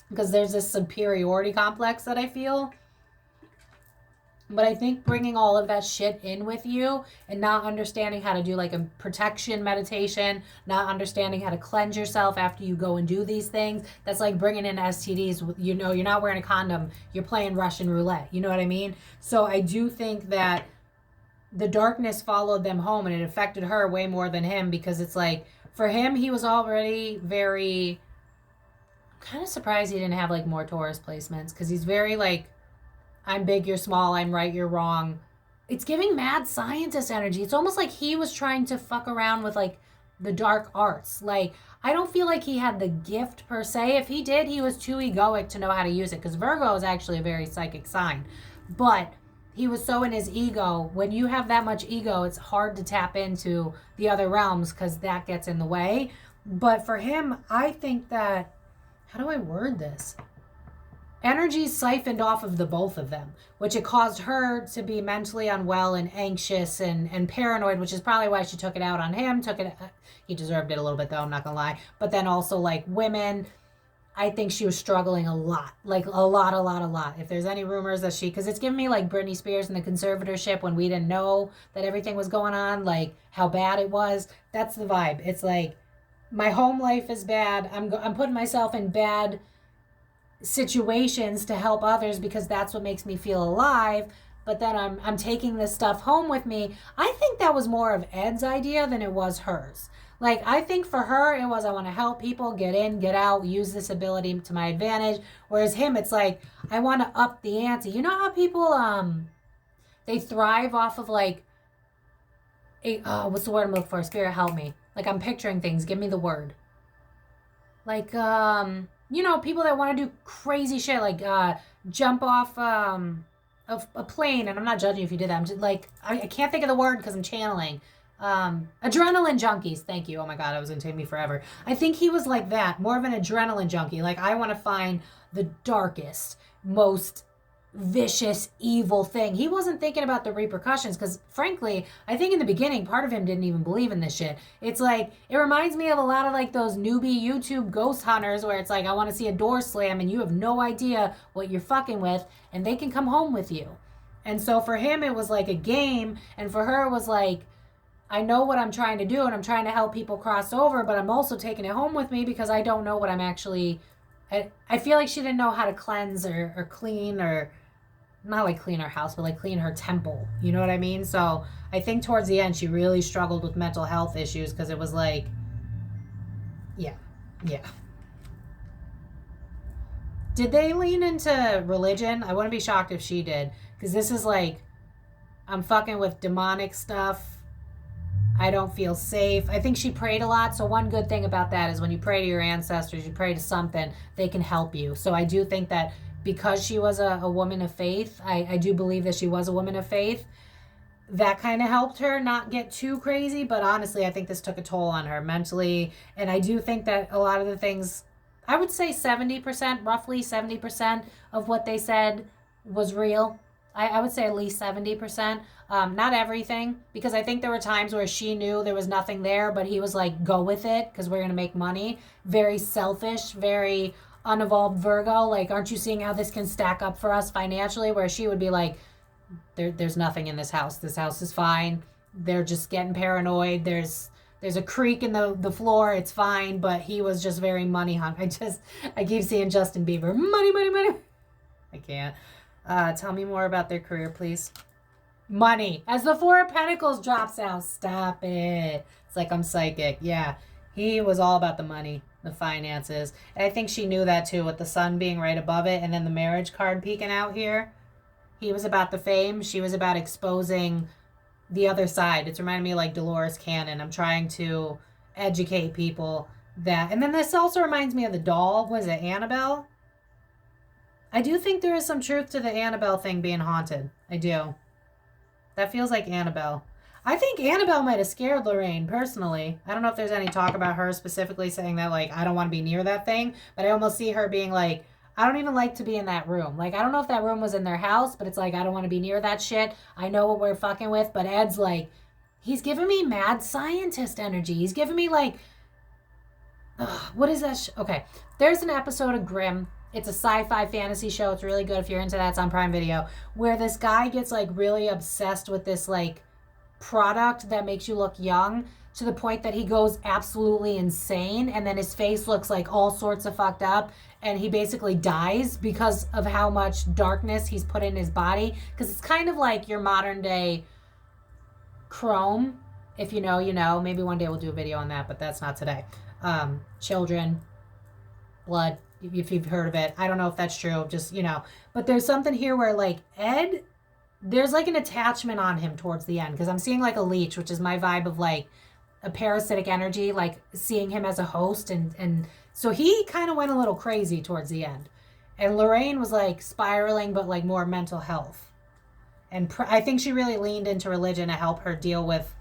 because there's this superiority complex that I feel. But I think bringing all of that shit in with you and not understanding how to do like a protection meditation, not understanding how to cleanse yourself after you go and do these things, that's like bringing in STDs. You know, you're not wearing a condom, you're playing Russian roulette. You know what I mean? So I do think that the darkness followed them home, and it affected her way more than him, because it's like, for him, he was already very, I'm kind of surprised he didn't have like more Taurus placements, because he's very like, I'm big, you're small, I'm right, you're wrong. It's giving mad scientist energy. It's almost like he was trying to fuck around with like the dark arts. Like, I don't feel like he had the gift per se. If he did, he was too egoic to know how to use it, because Virgo is actually a very psychic sign. But he was so in his ego. When you have that much ego, it's hard to tap into the other realms, because that gets in the way. But for him, I think that, how do I word this? Energy siphoned off of the both of them, which it caused her to be mentally unwell and anxious and paranoid, which is probably why she took it out on him. He deserved it a little bit, though, I'm not gonna lie. But then also, like, women, I think she was struggling a lot. Like, a lot. If there's any rumors that because it's giving me like Britney Spears and the conservatorship when we didn't know that everything was going on, like how bad it was. That's the vibe. It's like, my home life is bad. I'm putting myself in bad situations to help others because that's what makes me feel alive, but then I'm taking this stuff home with me. I think that was more of Ed's idea than it was hers. Like, I think for her it was, I want to help people get in, get out, use this ability to my advantage, whereas him, it's like, I want to up the ante. You know how people they thrive off of like what's the word I'm looking for? Spirit, help me. Like, I'm picturing things, give me the word. Like you know, people that want to do crazy shit, like jump off a plane, and I'm not judging if you did that. I'm just like, I can't think of the word because I'm channeling. Adrenaline junkies. Thank you. Oh my God, it was going to take me forever. I think he was like that, more of an adrenaline junkie. Like, I want to find the darkest, most vicious, evil thing. He wasn't thinking about the repercussions, because frankly, I think in the beginning, part of him didn't even believe in this shit. It's like, it reminds me of a lot of like those newbie YouTube ghost hunters where it's like, I want to see a door slam and you have no idea what you're fucking with, and they can come home with you. And so for him, it was like a game, and for her, it was like, I know what I'm trying to do, and I'm trying to help people cross over, but I'm also taking it home with me because I don't know what I'm actually I feel like she didn't know how to cleanse or clean, or not like clean her house, but like clean her temple. You know what I mean? So I think towards the end, she really struggled with mental health issues because it was like, yeah. Did they lean into religion? I wouldn't be shocked if she did, because this is like, I'm fucking with demonic stuff. I don't feel safe. I think she prayed a lot. So one good thing about that is when you pray to your ancestors, you pray to something, they can help you. So I do think that because she was a woman of faith, I do believe that she was a woman of faith, that kind of helped her not get too crazy. But honestly, I think this took a toll on her mentally. And I do think that a lot of the things, I would say 70%, roughly 70% of what they said was real. I would say at least 70%. Not everything, because I think there were times where she knew there was nothing there, but he was like, go with it because we're going to make money. Very selfish, very unevolved Virgo. Like, aren't you seeing how this can stack up for us financially? Where she would be like, there's nothing in this house. This house is fine. They're just getting paranoid. There's a creak in the floor. It's fine. But he was just very money hungry. I keep seeing Justin Bieber. Money. I can't. Tell me more about their career, please. Money. As the Four of Pentacles drops out. Stop it. It's like I'm psychic. Yeah. He was all about the money, the finances. And I think she knew that too, with the sun being right above it and then the marriage card peeking out here. He was about the fame. She was about exposing the other side. It's reminding me of like Dolores Cannon. I'm trying to educate people that. And then this also reminds me of the doll. Was it Annabelle? I do think there is some truth to the Annabelle thing being haunted. I do. That feels like Annabelle. I think Annabelle might have scared Lorraine, personally. I don't know if there's any talk about her specifically saying that, like, I don't want to be near that thing. But I almost see her being like, I don't even like to be in that room. Like, I don't know if that room was in their house, but it's like, I don't want to be near that shit. I know what we're fucking with. But Ed's like, he's giving me mad scientist energy. He's giving me like, what is that? Okay. There's an episode of Grimm. It's a sci-fi fantasy show. It's really good if you're into that. It's on Prime Video. Where this guy gets like really obsessed with this like product that makes you look young, to the point that he goes absolutely insane, and then his face looks like all sorts of fucked up, and he basically dies because of how much darkness he's put in his body. Because it's kind of like your modern day Chrome. If you know, you know. Maybe one day we'll do a video on that, but that's not today. Children, blood, if you've heard of it. I don't know if that's true, just, you know. But there's something here where, like, Ed, there's, like, an attachment on him towards the end. Because I'm seeing, like, a leech, which is my vibe of, like, a parasitic energy, like, seeing him as a host. And so he kind of went a little crazy towards the end. And Lorraine was, like, spiraling, but, like, more mental health. And I think she really leaned into religion to help her deal with...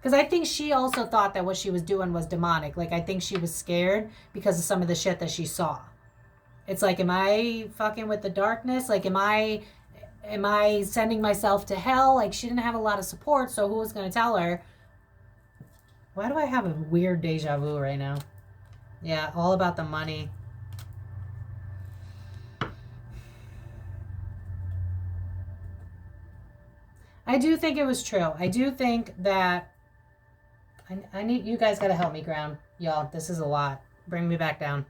Because I think she also thought that what she was doing was demonic. Like, I think she was scared because of some of the shit that she saw. It's like, am I fucking with the darkness? Like, am I sending myself to hell? Like, she didn't have a lot of support, so who was going to tell her? Why do I have a weird deja vu right now? Yeah, all about the money. I do think it was true. I do think that... I need... You guys got to help me ground. Y'all, this is a lot. Bring me back down.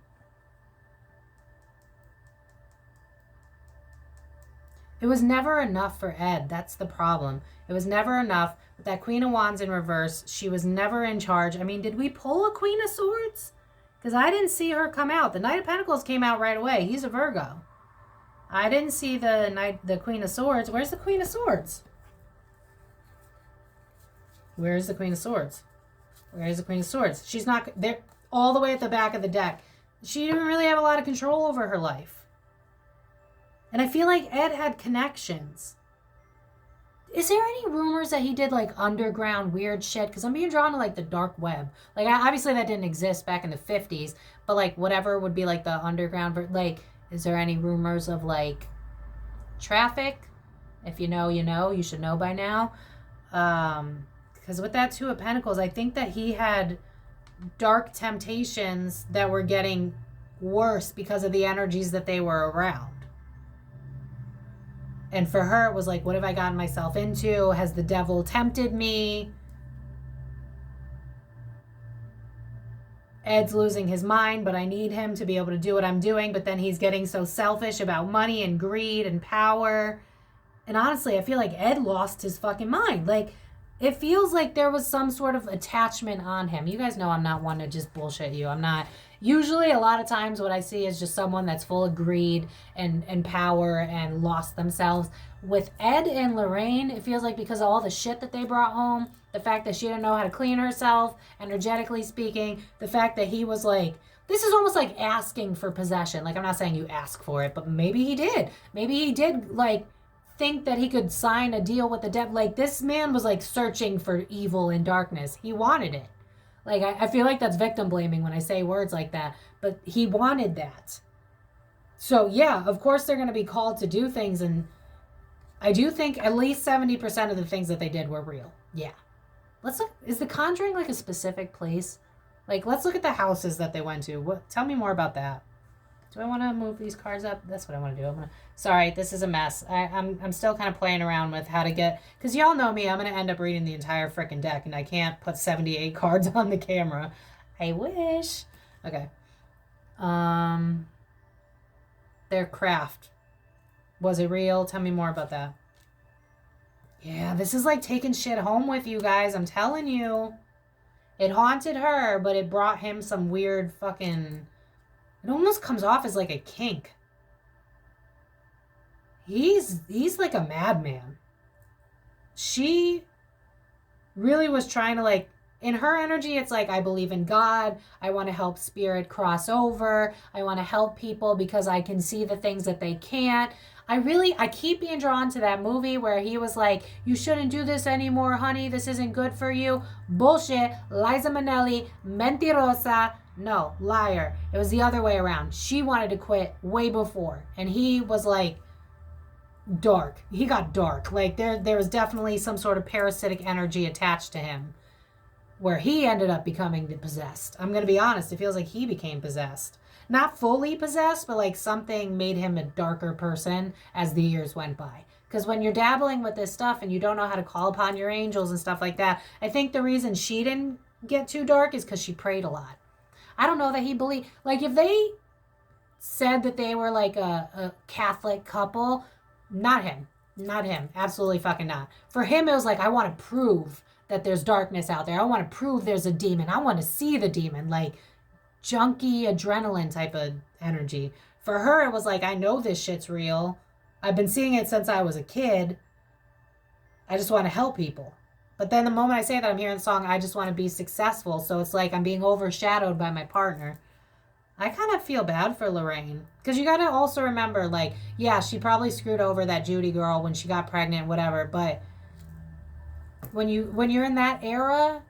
It was never enough for Ed. That's the problem. It was never enough. With that Queen of Wands in reverse, she was never in charge. I mean, did we pull a Queen of Swords? Because I didn't see her come out. The Knight of Pentacles came out right away. He's a Virgo. I didn't see the Queen of Swords. Where's the Queen of Swords? Where's the Queen of Swords? Where's the Queen of Swords? She's not there, all the way at the back of the deck. She didn't really have a lot of control over her life. And I feel like Ed had connections. Is there any rumors that he did like underground weird shit? Because I'm being drawn to like the dark web. Like, obviously that didn't exist back in the 50s. But like whatever would be like the underground. Like, is there any rumors of like traffic? If you know, you know. You should know by now. Because with that Two of Pentacles, I think that he had dark temptations that were getting worse because of the energies that they were around. And for her, it was like, what have I gotten myself into? Has the devil tempted me? Ed's losing his mind, but I need him to be able to do what I'm doing. But then he's getting so selfish about money and greed and power. And honestly, I feel like Ed lost his fucking mind. Like, it feels like there was some sort of attachment on him. You guys know I'm not one to just bullshit you. I'm not. Usually, a lot of times, what I see is just someone that's full of greed and power and lost themselves. With Ed and Lorraine, it feels like because of all the shit that they brought home, the fact that she didn't know how to clean herself, energetically speaking, the fact that he was like, this is almost like asking for possession. Like, I'm not saying you ask for it, but maybe he did. Maybe he did, like, think that he could sign a deal with the devil. Like, this man was, like, searching for evil and darkness. He wanted it. Like, I feel like that's victim blaming when I say words like that. But he wanted that. So, yeah, of course they're going to be called to do things. And I do think at least 70% of the things that they did were real. Yeah. Let's look. Is The Conjuring, like, a specific place? Like, let's look at the houses that they went to. Tell me more about that. Do I want to move these cards up? That's what I want to do. Sorry, this is a mess. I'm still kind of playing around with how to get... Because y'all know me, I'm going to end up reading the entire frickin' deck, and I can't put 78 cards on the camera. I wish. Okay. Their craft. Was it real? Tell me more about that. Yeah, this is like taking shit home with you guys. I'm telling you. It haunted her, but it brought him some weird fucking... It almost comes off as like a kink. He's like a madman. She really was trying to, like, in her energy, it's like, I believe in God. I want to help spirit cross over. I want to help people because I can see the things that they can't. I keep being drawn to that movie where he was like, you shouldn't do this anymore, honey. This isn't good for you. Bullshit. Liza Minnelli. Mentirosa. No, liar. It was the other way around. She wanted to quit way before. And he was like dark. He got dark. Like there was definitely some sort of parasitic energy attached to him where he ended up becoming possessed. I'm going to be honest. It feels like he became possessed. Not fully possessed, but like something made him a darker person as the years went by. Because when you're dabbling with this stuff and you don't know how to call upon your angels and stuff like that, I think the reason she didn't get too dark is because she prayed a lot. I don't know that he believed, like if they said that they were like a Catholic couple, not him, absolutely fucking not. For him, it was like, I want to prove that there's darkness out there. I want to prove there's a demon. I want to see the demon, like junkie adrenaline type of energy. For her, it was like, I know this shit's real. I've been seeing it since I was a kid. I just want to help people. But then the moment I say that, I'm hearing the song, I just want to be successful. So it's like I'm being overshadowed by my partner. I kind of feel bad for Lorraine. Because you got to also remember, like, yeah, she probably screwed over that Judy girl when she got pregnant, whatever. But when you're in that era,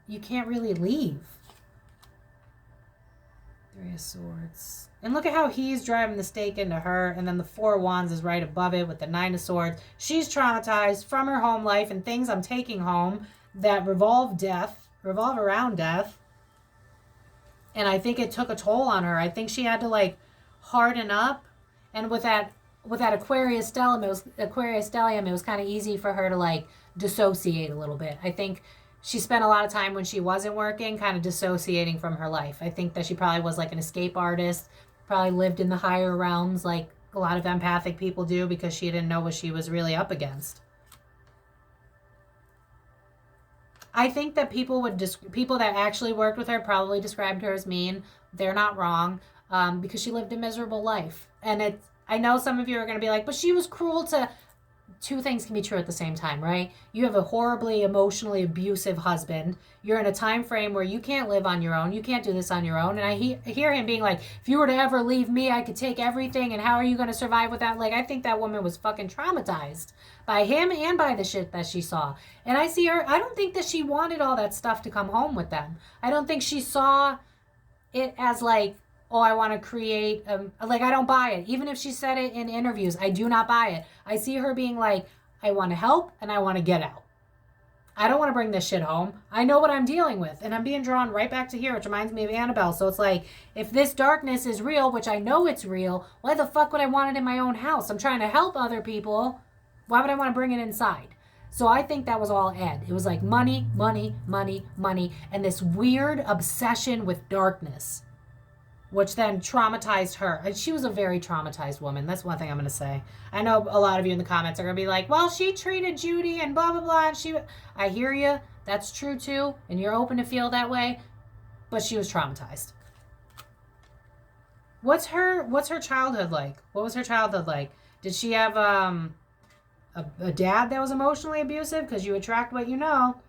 you can't really leave. Three of Swords. And look at how he's driving the stake into her. And then the Four of Wands is right above it with the Nine of Swords. She's traumatized from her home life and things I'm taking home that revolve around death. And I think it took a toll on her. I think she had to like harden up. And with that Aquarius stellium, it was kind of easy for her to like dissociate a little bit. I think she spent a lot of time when she wasn't working kind of dissociating from her life. I think that she probably was like an escape artist, probably lived in the higher realms like a lot of empathic people do because she didn't know what she was really up against. I think that people that actually worked with her probably described her as mean. They're not wrong because she lived a miserable life. And I know some of you are going to be like, but she was cruel to... Two things can be true at the same time, right? You have a horribly emotionally abusive husband. You're in a time frame where you can't live on your own. You can't do this on your own. And I hear him being like, if you were to ever leave me, I could take everything. And how are you going to survive with that? Like, I think that woman was fucking traumatized by him and by the shit that she saw. And I see her, I don't think that she wanted all that stuff to come home with them. I don't think she saw it as like, oh, I want to create, like, I don't buy it. Even if she said it in interviews, I do not buy it. I see her being like, I want to help and I want to get out. I don't want to bring this shit home. I know what I'm dealing with. And I'm being drawn right back to here, which reminds me of Annabelle. So it's like, if this darkness is real, which I know it's real, why the fuck would I want it in my own house? I'm trying to help other people. Why would I want to bring it inside? So I think that was all Ed. It was like money, money, money, money, and this weird obsession with darkness, which then traumatized her. And she was a very traumatized woman. That's one thing I'm going to say. I know a lot of you in the comments are going to be like, well, she treated Judy and blah, blah, blah. And I hear you. That's true too. And you're open to feel that way. But she was traumatized. What's her childhood like? What was her childhood like? Did she have a dad that was emotionally abusive? Because you attract what you know.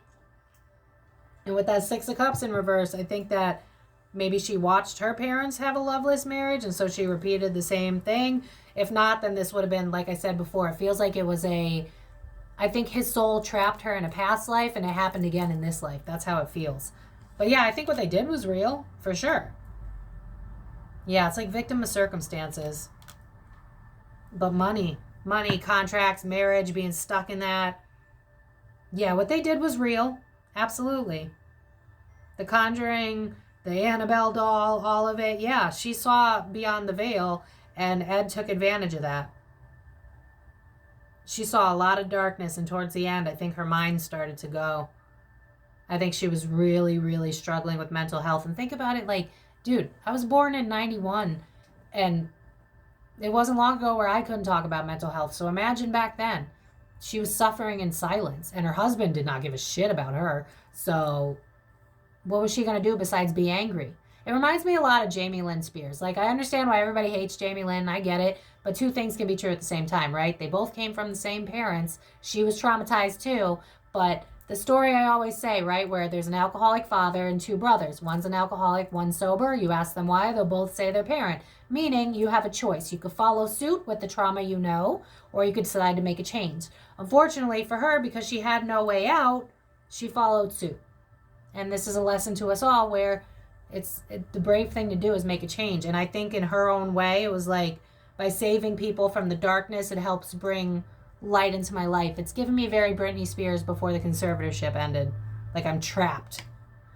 And with that Six of Cups in reverse, I think that maybe she watched her parents have a loveless marriage, and so she repeated the same thing. If not, then this would have been, like I said before, it feels like it was I think his soul trapped her in a past life, and it happened again in this life. That's how it feels. But yeah, I think what they did was real, for sure. Yeah, it's like victim of circumstances. But money, contracts, marriage, being stuck in that. Yeah, what they did was real. Absolutely. The Conjuring, the Annabelle doll, all of it. Yeah, she saw beyond the veil, and Ed took advantage of that. She saw a lot of darkness, and towards the end, I think her mind started to go. I think she was really, really struggling with mental health. And think about it, like, dude, I was born in 91, and it wasn't long ago where I couldn't talk about mental health. So imagine back then. She was suffering in silence, and her husband did not give a shit about her. So what was she going to do besides be angry? It reminds me a lot of Jamie Lynn Spears. Like, I understand why everybody hates Jamie Lynn. I get it. But two things can be true at the same time, right? They both came from the same parents. She was traumatized too. But the story I always say, right, where there's an alcoholic father and two brothers. One's an alcoholic, one's sober. You ask them why, they'll both say their parent. Meaning you have a choice. You could follow suit with the trauma you know, or you could decide to make a change. Unfortunately for her, because she had no way out, she followed suit. And this is a lesson to us all where the brave thing to do is make a change. And I think in her own way, it was like, by saving people from the darkness, it helps bring light into my life. It's given me very Britney Spears before the conservatorship ended. Like, I'm trapped.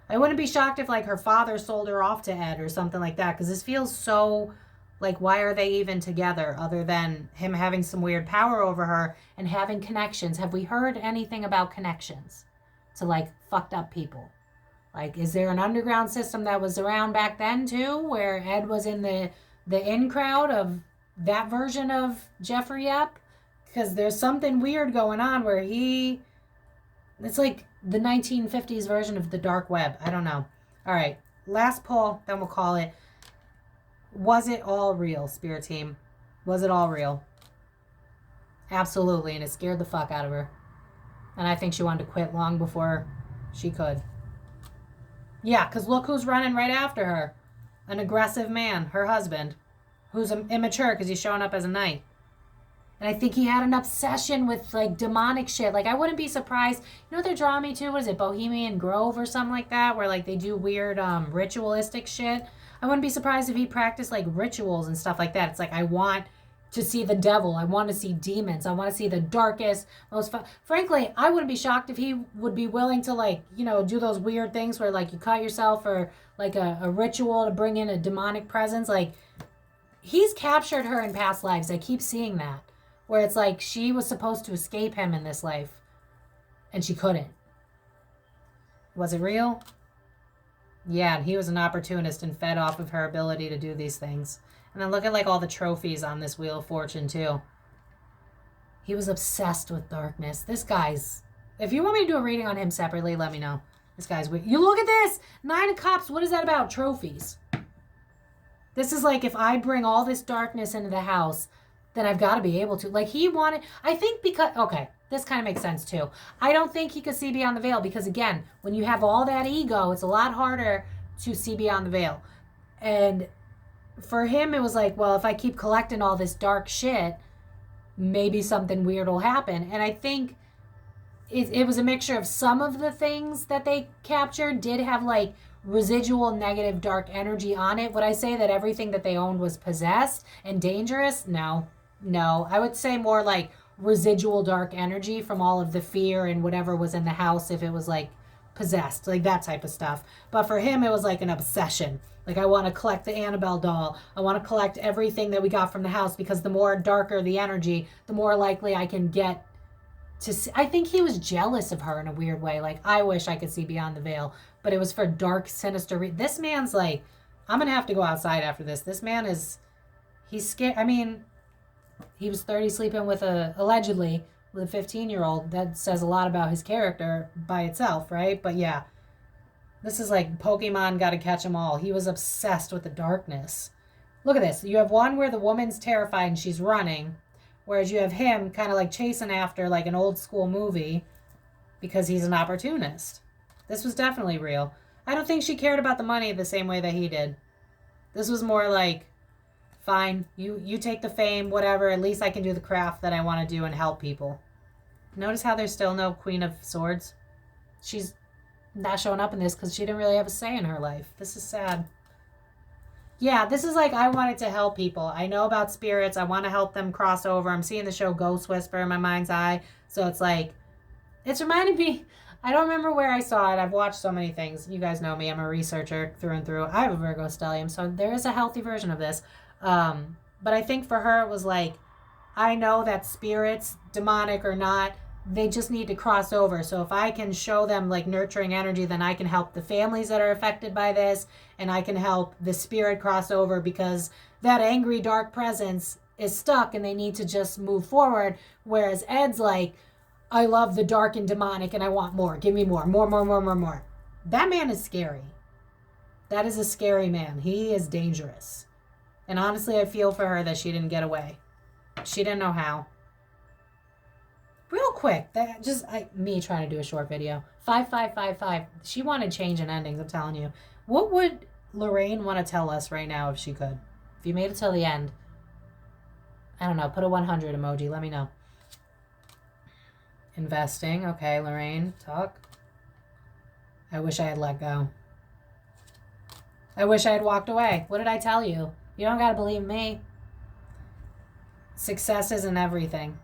I wouldn't be shocked if, like, her father sold her off to Ed or something like that, because this feels so, like, why are they even together other than him having some weird power over her and having connections? Have we heard anything about connections to, like, fucked up people? Like, is there an underground system that was around back then, too, where Ed was in the in crowd of that version of Jeffrey Epps? Because there's something weird going on where it's like the 1950s version of the dark web. I don't know. All right, last pull, then we'll call it. Was it all real, Spirit Team? Was it all real? Absolutely, and it scared the fuck out of her. And I think she wanted to quit long before she could. Yeah, because look who's running right after her. An aggressive man, her husband, who's immature because he's showing up as a knight. And I think he had an obsession with, like, demonic shit. Like, I wouldn't be surprised. You know what they're drawing me to? What is it, Bohemian Grove or something like that? Where, like, they do weird ritualistic shit. I wouldn't be surprised if he practiced, like, rituals and stuff like that. It's like, I want to see the devil. I want to see demons. I want to see the darkest, most frankly, I wouldn't be shocked if he would be willing to, like, you know, do those weird things where, like, you cut yourself or, like, a ritual to bring in a demonic presence. Like, he's captured her in past lives. I keep seeing that. Where it's like she was supposed to escape him in this life, and she couldn't. Was it real? Yeah, and he was an opportunist and fed off of her ability to do these things. And then look at, like, all the trophies on this Wheel of Fortune, too. He was obsessed with darkness. This guy's... If you want me to do a reading on him separately, let me know. This guy's weird. You look at this! 9 of Cups. What is that about? Trophies. This is like, if I bring all this darkness into the house, then I've got to be able to. Like, he wanted... I think because... Okay, this kind of makes sense, too. I don't think he could see beyond the veil because, again, when you have all that ego, it's a lot harder to see beyond the veil. And for him, it was like, well, if I keep collecting all this dark shit, maybe something weird will happen. And I think it was a mixture of some of the things that they captured did have, like, residual negative dark energy on it. Would I say that everything that they owned was possessed and dangerous? No. I would say more like residual dark energy from all of the fear and whatever was in the house, if it was, like, possessed, like that type of stuff. But for him, it was like an obsession. Like, I want to collect the Annabelle doll. I want to collect everything that we got from the house, because the more darker the energy, the more likely I can get to see, I think he was jealous of her in a weird way. Like, I wish I could see beyond the veil, but it was for dark, sinister. This man's like, I'm going to have to go outside after this. This man is, he's scared. I mean, he was 30 sleeping with allegedly, with a 15-year-old. That says a lot about his character by itself, right? But yeah, this is like Pokemon got to catch them all. He was obsessed with the darkness. Look at this. You have one where the woman's terrified and she's running, whereas you have him kind of like chasing after like an old school movie because he's an opportunist. This was definitely real. I don't think she cared about the money the same way that he did. This was more like, fine, you take the fame, whatever, at least I can do the craft that I want to do and help people. Notice how there's still no Queen of Swords? She's not showing up in this because she didn't really have a say in her life. This is sad. Yeah, this is like, I wanted to help people. I know about spirits. I want to help them cross over. I'm seeing the show Ghost Whisper in my mind's eye. So it's like, it's reminding me, I don't remember where I saw it. I've watched so many things. You guys know me. I'm a researcher through and through. I have a Virgo stellium, so there is a healthy version of this. But I think for her, it was like, I know that spirits, demonic or not, they just need to cross over. So if I can show them like nurturing energy, then I can help the families that are affected by this, and I can help the spirit cross over because that angry dark presence is stuck and they need to just move forward. Whereas Ed's like, I love the dark and demonic and I want more. Give me more. That man is scary. That is a scary man. He is dangerous. And honestly, I feel for her that she didn't get away. She didn't know how. Real quick, that just me trying to do a short video. 5555. She wanted change in endings, I'm telling you. What would Lorraine want to tell us right now if she could? If you made it till the end, I don't know, put a 100 emoji, let me know. Investing, okay, Lorraine, talk. I wish I had let go. I wish I had walked away. What did I tell you? You don't gotta believe me. Success isn't everything.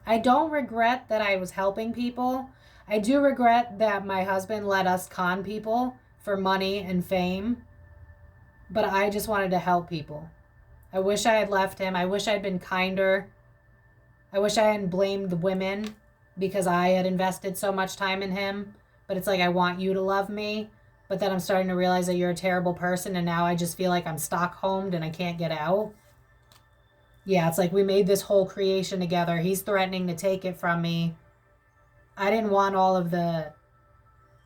I don't regret that I was helping people. I do regret that my husband let us con people for money and fame. But I just wanted to help people. I wish I had left him. I wish I'd been kinder. I wish I hadn't blamed the women because I had invested so much time in him. But it's like, I want you to love me. But then I'm starting to realize that you're a terrible person. And now I just feel like I'm Stockholmed and I can't get out. Yeah, it's like we made this whole creation together. He's threatening to take it from me. I didn't want all of the...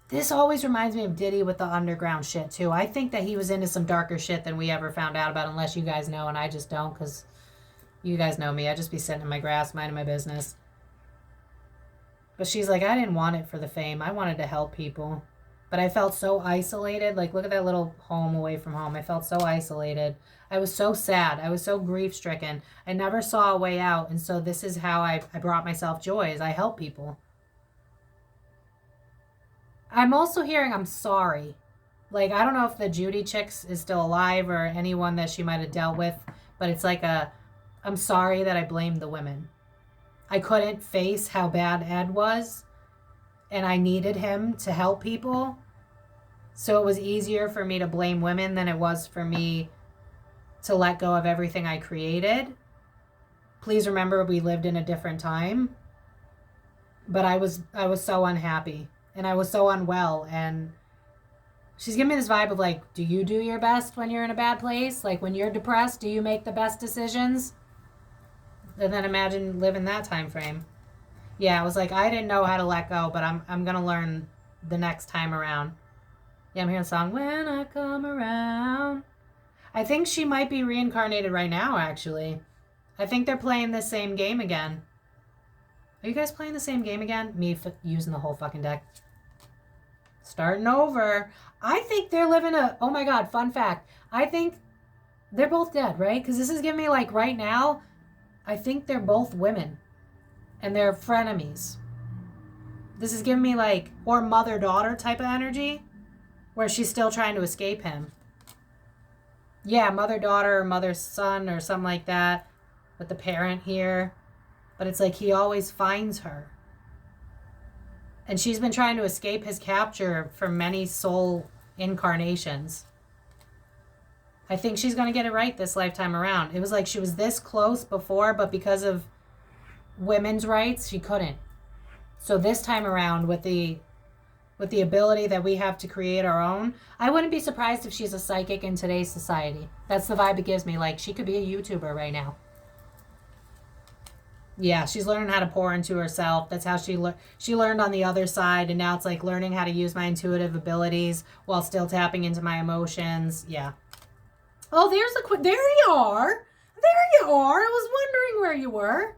This always reminds me of Diddy with the underground shit, too. I think that he was into some darker shit than we ever found out about, unless you guys know, and I just don't, because you guys know me. I just be sitting in my grass, minding my business. But she's like, I didn't want it for the fame. I wanted to help people. But I felt so isolated. Like, look at that little home away from home. I felt so isolated. I was so sad. I was so grief-stricken. I never saw a way out. And so this is how I brought myself joy, is I help people. I'm also hearing I'm sorry. Like, I don't know if the Judy chicks is still alive or anyone that she might have dealt with. But it's like I'm sorry that I blamed the women. I couldn't face how bad Ed was. And I needed him to help people. So it was easier for me to blame women than it was for me to let go of everything I created. Please remember, we lived in a different time. But I was so unhappy. And I was so unwell. And she's giving me this vibe of like, do you do your best when you're in a bad place? Like when you're depressed, do you make the best decisions? And then imagine living that time frame. Yeah, I was like, I didn't know how to let go, but I'm going to learn the next time around. Yeah, I'm hearing the song, When I Come Around. I think she might be reincarnated right now, actually. I think they're playing the same game again. Are you guys playing the same game again? Me using the whole fucking deck. Starting over. I think they're living oh my God, fun fact. I think they're both dead, right? Because this is giving me like right now, I think they're both women. And they're frenemies. This is giving me like, or mother-daughter type of energy, where she's still trying to escape him. Yeah, mother-daughter or mother-son or something like that, with the parent here. But it's like he always finds her. And she's been trying to escape his capture for many soul incarnations. I think she's going to get it right this lifetime around. It was like she was this close before, but because of women's rights, she couldn't. So this time around, with the ability that we have to create our own, I wouldn't be surprised if she's a psychic in today's society. That's the vibe it gives me. Like, she could be a YouTuber right now. Yeah, she's learning how to pour into herself. That's how she learned on the other side, and now it's like learning how to use my intuitive abilities while still tapping into my emotions. Yeah. Oh, there you are. There you are. I was wondering where you were.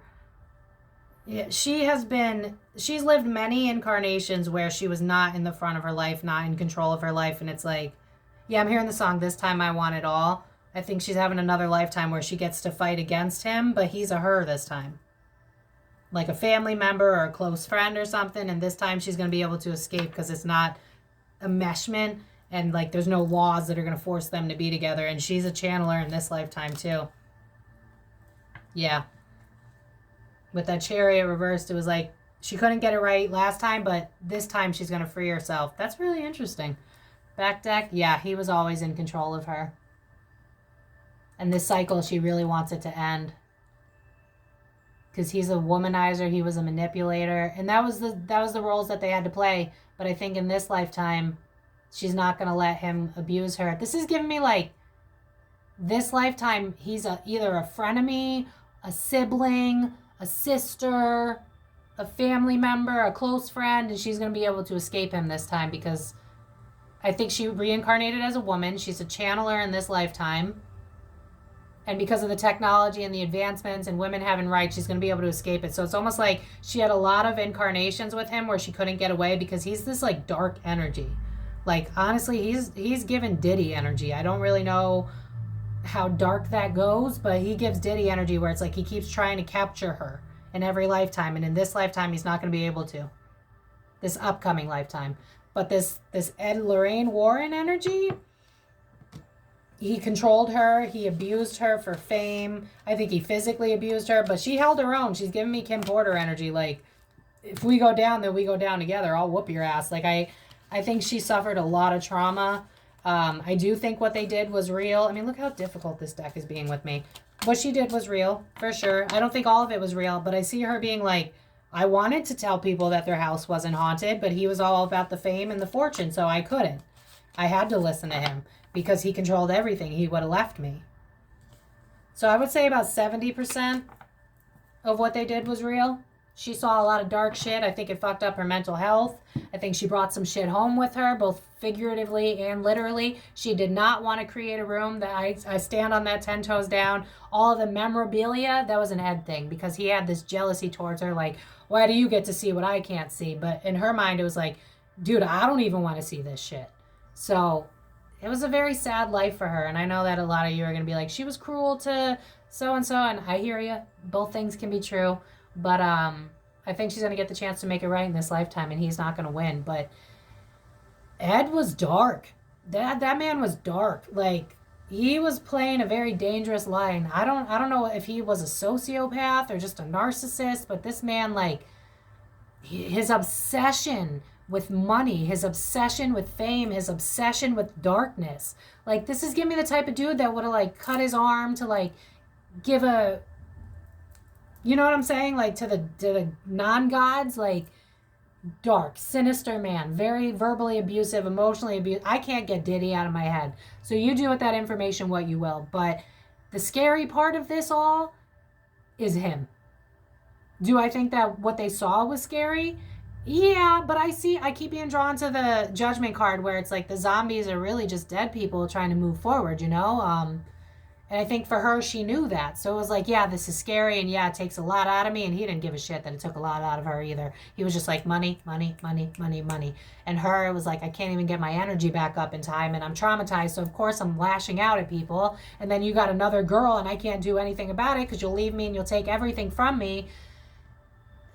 Yeah, she's lived many incarnations where she was not in the front of her life, not in control of her life, and it's like, yeah, I'm hearing the song This Time I Want It All. I think she's having another lifetime where she gets to fight against him, but he's a her this time. Like a family member or a close friend or something, and this time she's going to be able to escape because it's not a meshment, and like there's no laws that are going to force them to be together, and she's a channeler in this lifetime too. Yeah. With that Chariot reversed, it was like she couldn't get it right last time, but this time she's going to free herself. That's really interesting. Back deck, yeah, he was always in control of her. And this cycle, she really wants it to end. Because he's a womanizer, he was a manipulator, and that was the roles that they had to play. But I think in this lifetime, she's not going to let him abuse her. This is giving me like, this lifetime, he's either a frenemy, a sibling, a sister, a family member, a close friend, and she's going to be able to escape him this time because I think she reincarnated as a woman. She's a channeler in this lifetime. And because of the technology and the advancements and women having rights, she's going to be able to escape it. So it's almost like she had a lot of incarnations with him where she couldn't get away because he's this like dark energy. Like, honestly, he's given Diddy energy. I don't really know how dark that goes, but he gives Diddy energy where it's like he keeps trying to capture her in every lifetime. And in this lifetime, he's not going to be able to. This upcoming lifetime. But this Ed Lorraine Warren energy, he controlled her. He abused her for fame. I think he physically abused her, but she held her own. She's giving me Kim Porter energy. Like, if we go down, then we go down together. I'll whoop your ass. Like, I think she suffered a lot of trauma. I do think what they did was real. I mean, look how difficult this deck is being with me. What she did was real, for sure. I don't think all of it was real, but I see her being like, I wanted to tell people that their house wasn't haunted, but he was all about the fame and the fortune, so I couldn't. I had to listen to him because he controlled everything. He would have left me. So I would say about 70% of what they did was real. She saw a lot of dark shit. I think it fucked up her mental health. I think she brought some shit home with her, both figuratively and literally. She did not want to create a room. That I stand on that 10 toes down. All of the memorabilia, that was an Ed thing because he had this jealousy towards her. Like, why do you get to see what I can't see? But in her mind, it was like, dude, I don't even want to see this shit. So it was a very sad life for her. And I know that a lot of you are going to be like, she was cruel to so-and-so. And I hear you. Both things can be true. But I think she's going to get the chance to make it right in this lifetime, and he's not going to win. But Ed was dark. That man was dark. Like, he was playing a very dangerous line. I don't know if he was a sociopath or just a narcissist, but this man, like, his obsession with money, his obsession with fame, his obsession with darkness. Like, this is giving me the type of dude that would have, like, cut his arm to, like, give a... You know what I'm saying? Like, to the non-gods, like, dark, sinister man, very verbally abusive, emotionally abusive. I can't get Diddy out of my head. So you do with that information what you will. But the scary part of this all is him. Do I think that what they saw was scary? Yeah, but I keep being drawn to the Judgment card where it's like the zombies are really just dead people trying to move forward, you know? And I think for her, she knew that. So it was like, yeah, this is scary, and yeah, it takes a lot out of me. And he didn't give a shit that it took a lot out of her either. He was just like, money, money, money, money, money. And her, it was like, I can't even get my energy back up in time, and I'm traumatized. So of course I'm lashing out at people. And then you got another girl, and I can't do anything about it because you'll leave me and you'll take everything from me.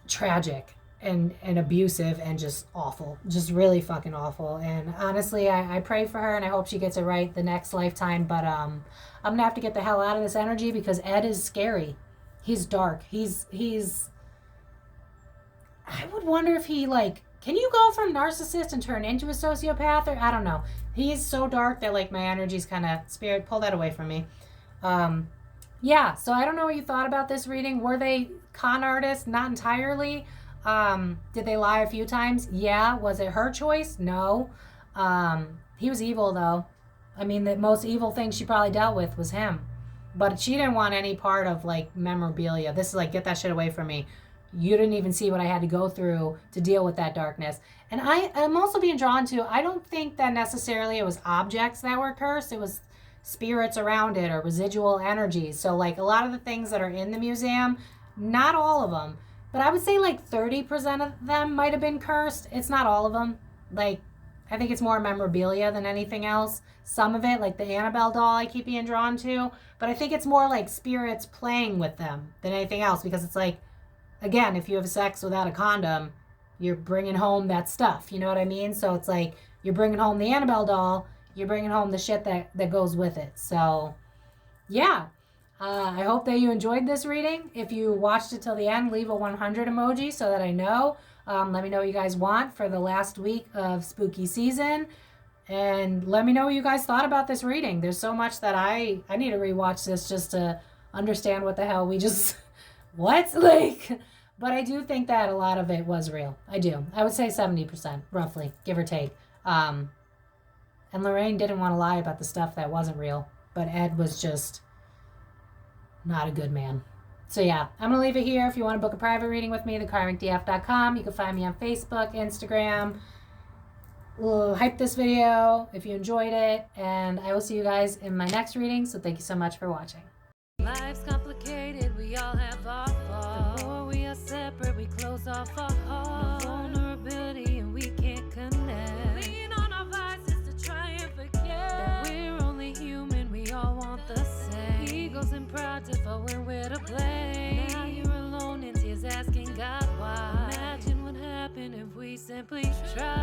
Tragic and abusive and just awful. Just really fucking awful. And honestly, I pray for her, and I hope she gets it right the next lifetime. But I'm gonna have to get the hell out of this energy because Ed is scary. He's dark. He's I would wonder if he, like, can you go from narcissist and turn into a sociopath? Or I don't know. He's so dark that, like, my energy's kind of, spirit, pull that away from me. Yeah, so I don't know what you thought about this reading. Were they con artists? Not entirely. Did they lie a few times? Yeah. Was it her choice? No. He was evil, though. I mean, the most evil thing she probably dealt with was him. But she didn't want any part of, like, memorabilia. This is like, get that shit away from me. You didn't even see what I had to go through to deal with that darkness. And I'm also being drawn to, I don't think that necessarily it was objects that were cursed. It was spirits around it or residual energies. So, like, a lot of the things that are in the museum, not all of them, but I would say like 30% of them might have been cursed. It's not all of them. Like, I think it's more memorabilia than anything else. Some of it, like the Annabelle doll, I keep being drawn to. But I think it's more like spirits playing with them than anything else. Because it's like, again, if you have sex without a condom, you're bringing home that stuff. You know what I mean? So it's like, you're bringing home the Annabelle doll. You're bringing home the shit that goes with it. So, yeah. I hope that you enjoyed this reading. If you watched it till the end, leave a 100 emoji so that I know. Let me know what you guys want for the last week of spooky season. And let me know what you guys thought about this reading. There's so much that I need to rewatch this just to understand what the hell we just... what? Like... But I do think that a lot of it was real. I do. I would say 70%, roughly, give or take. And Lorraine didn't want to lie about the stuff that wasn't real. But Ed was just not a good man. So yeah, I'm going to leave it here. If you want to book a private reading with me, thekarmicdf.com. You can find me on Facebook, Instagram. We'll hype this video if you enjoyed it. And I will see you guys in my next reading. So thank you so much for watching. Life's complicated, we all have our faults. The more we are separate, we close off our hearts. No vulnerability and we can't connect. Lean on our vices to try and forget that we're only human, we all want the same. Egos and pride to fall when we're to blame. Now you're alone in tears asking God why. Imagine what happened if we simply tried.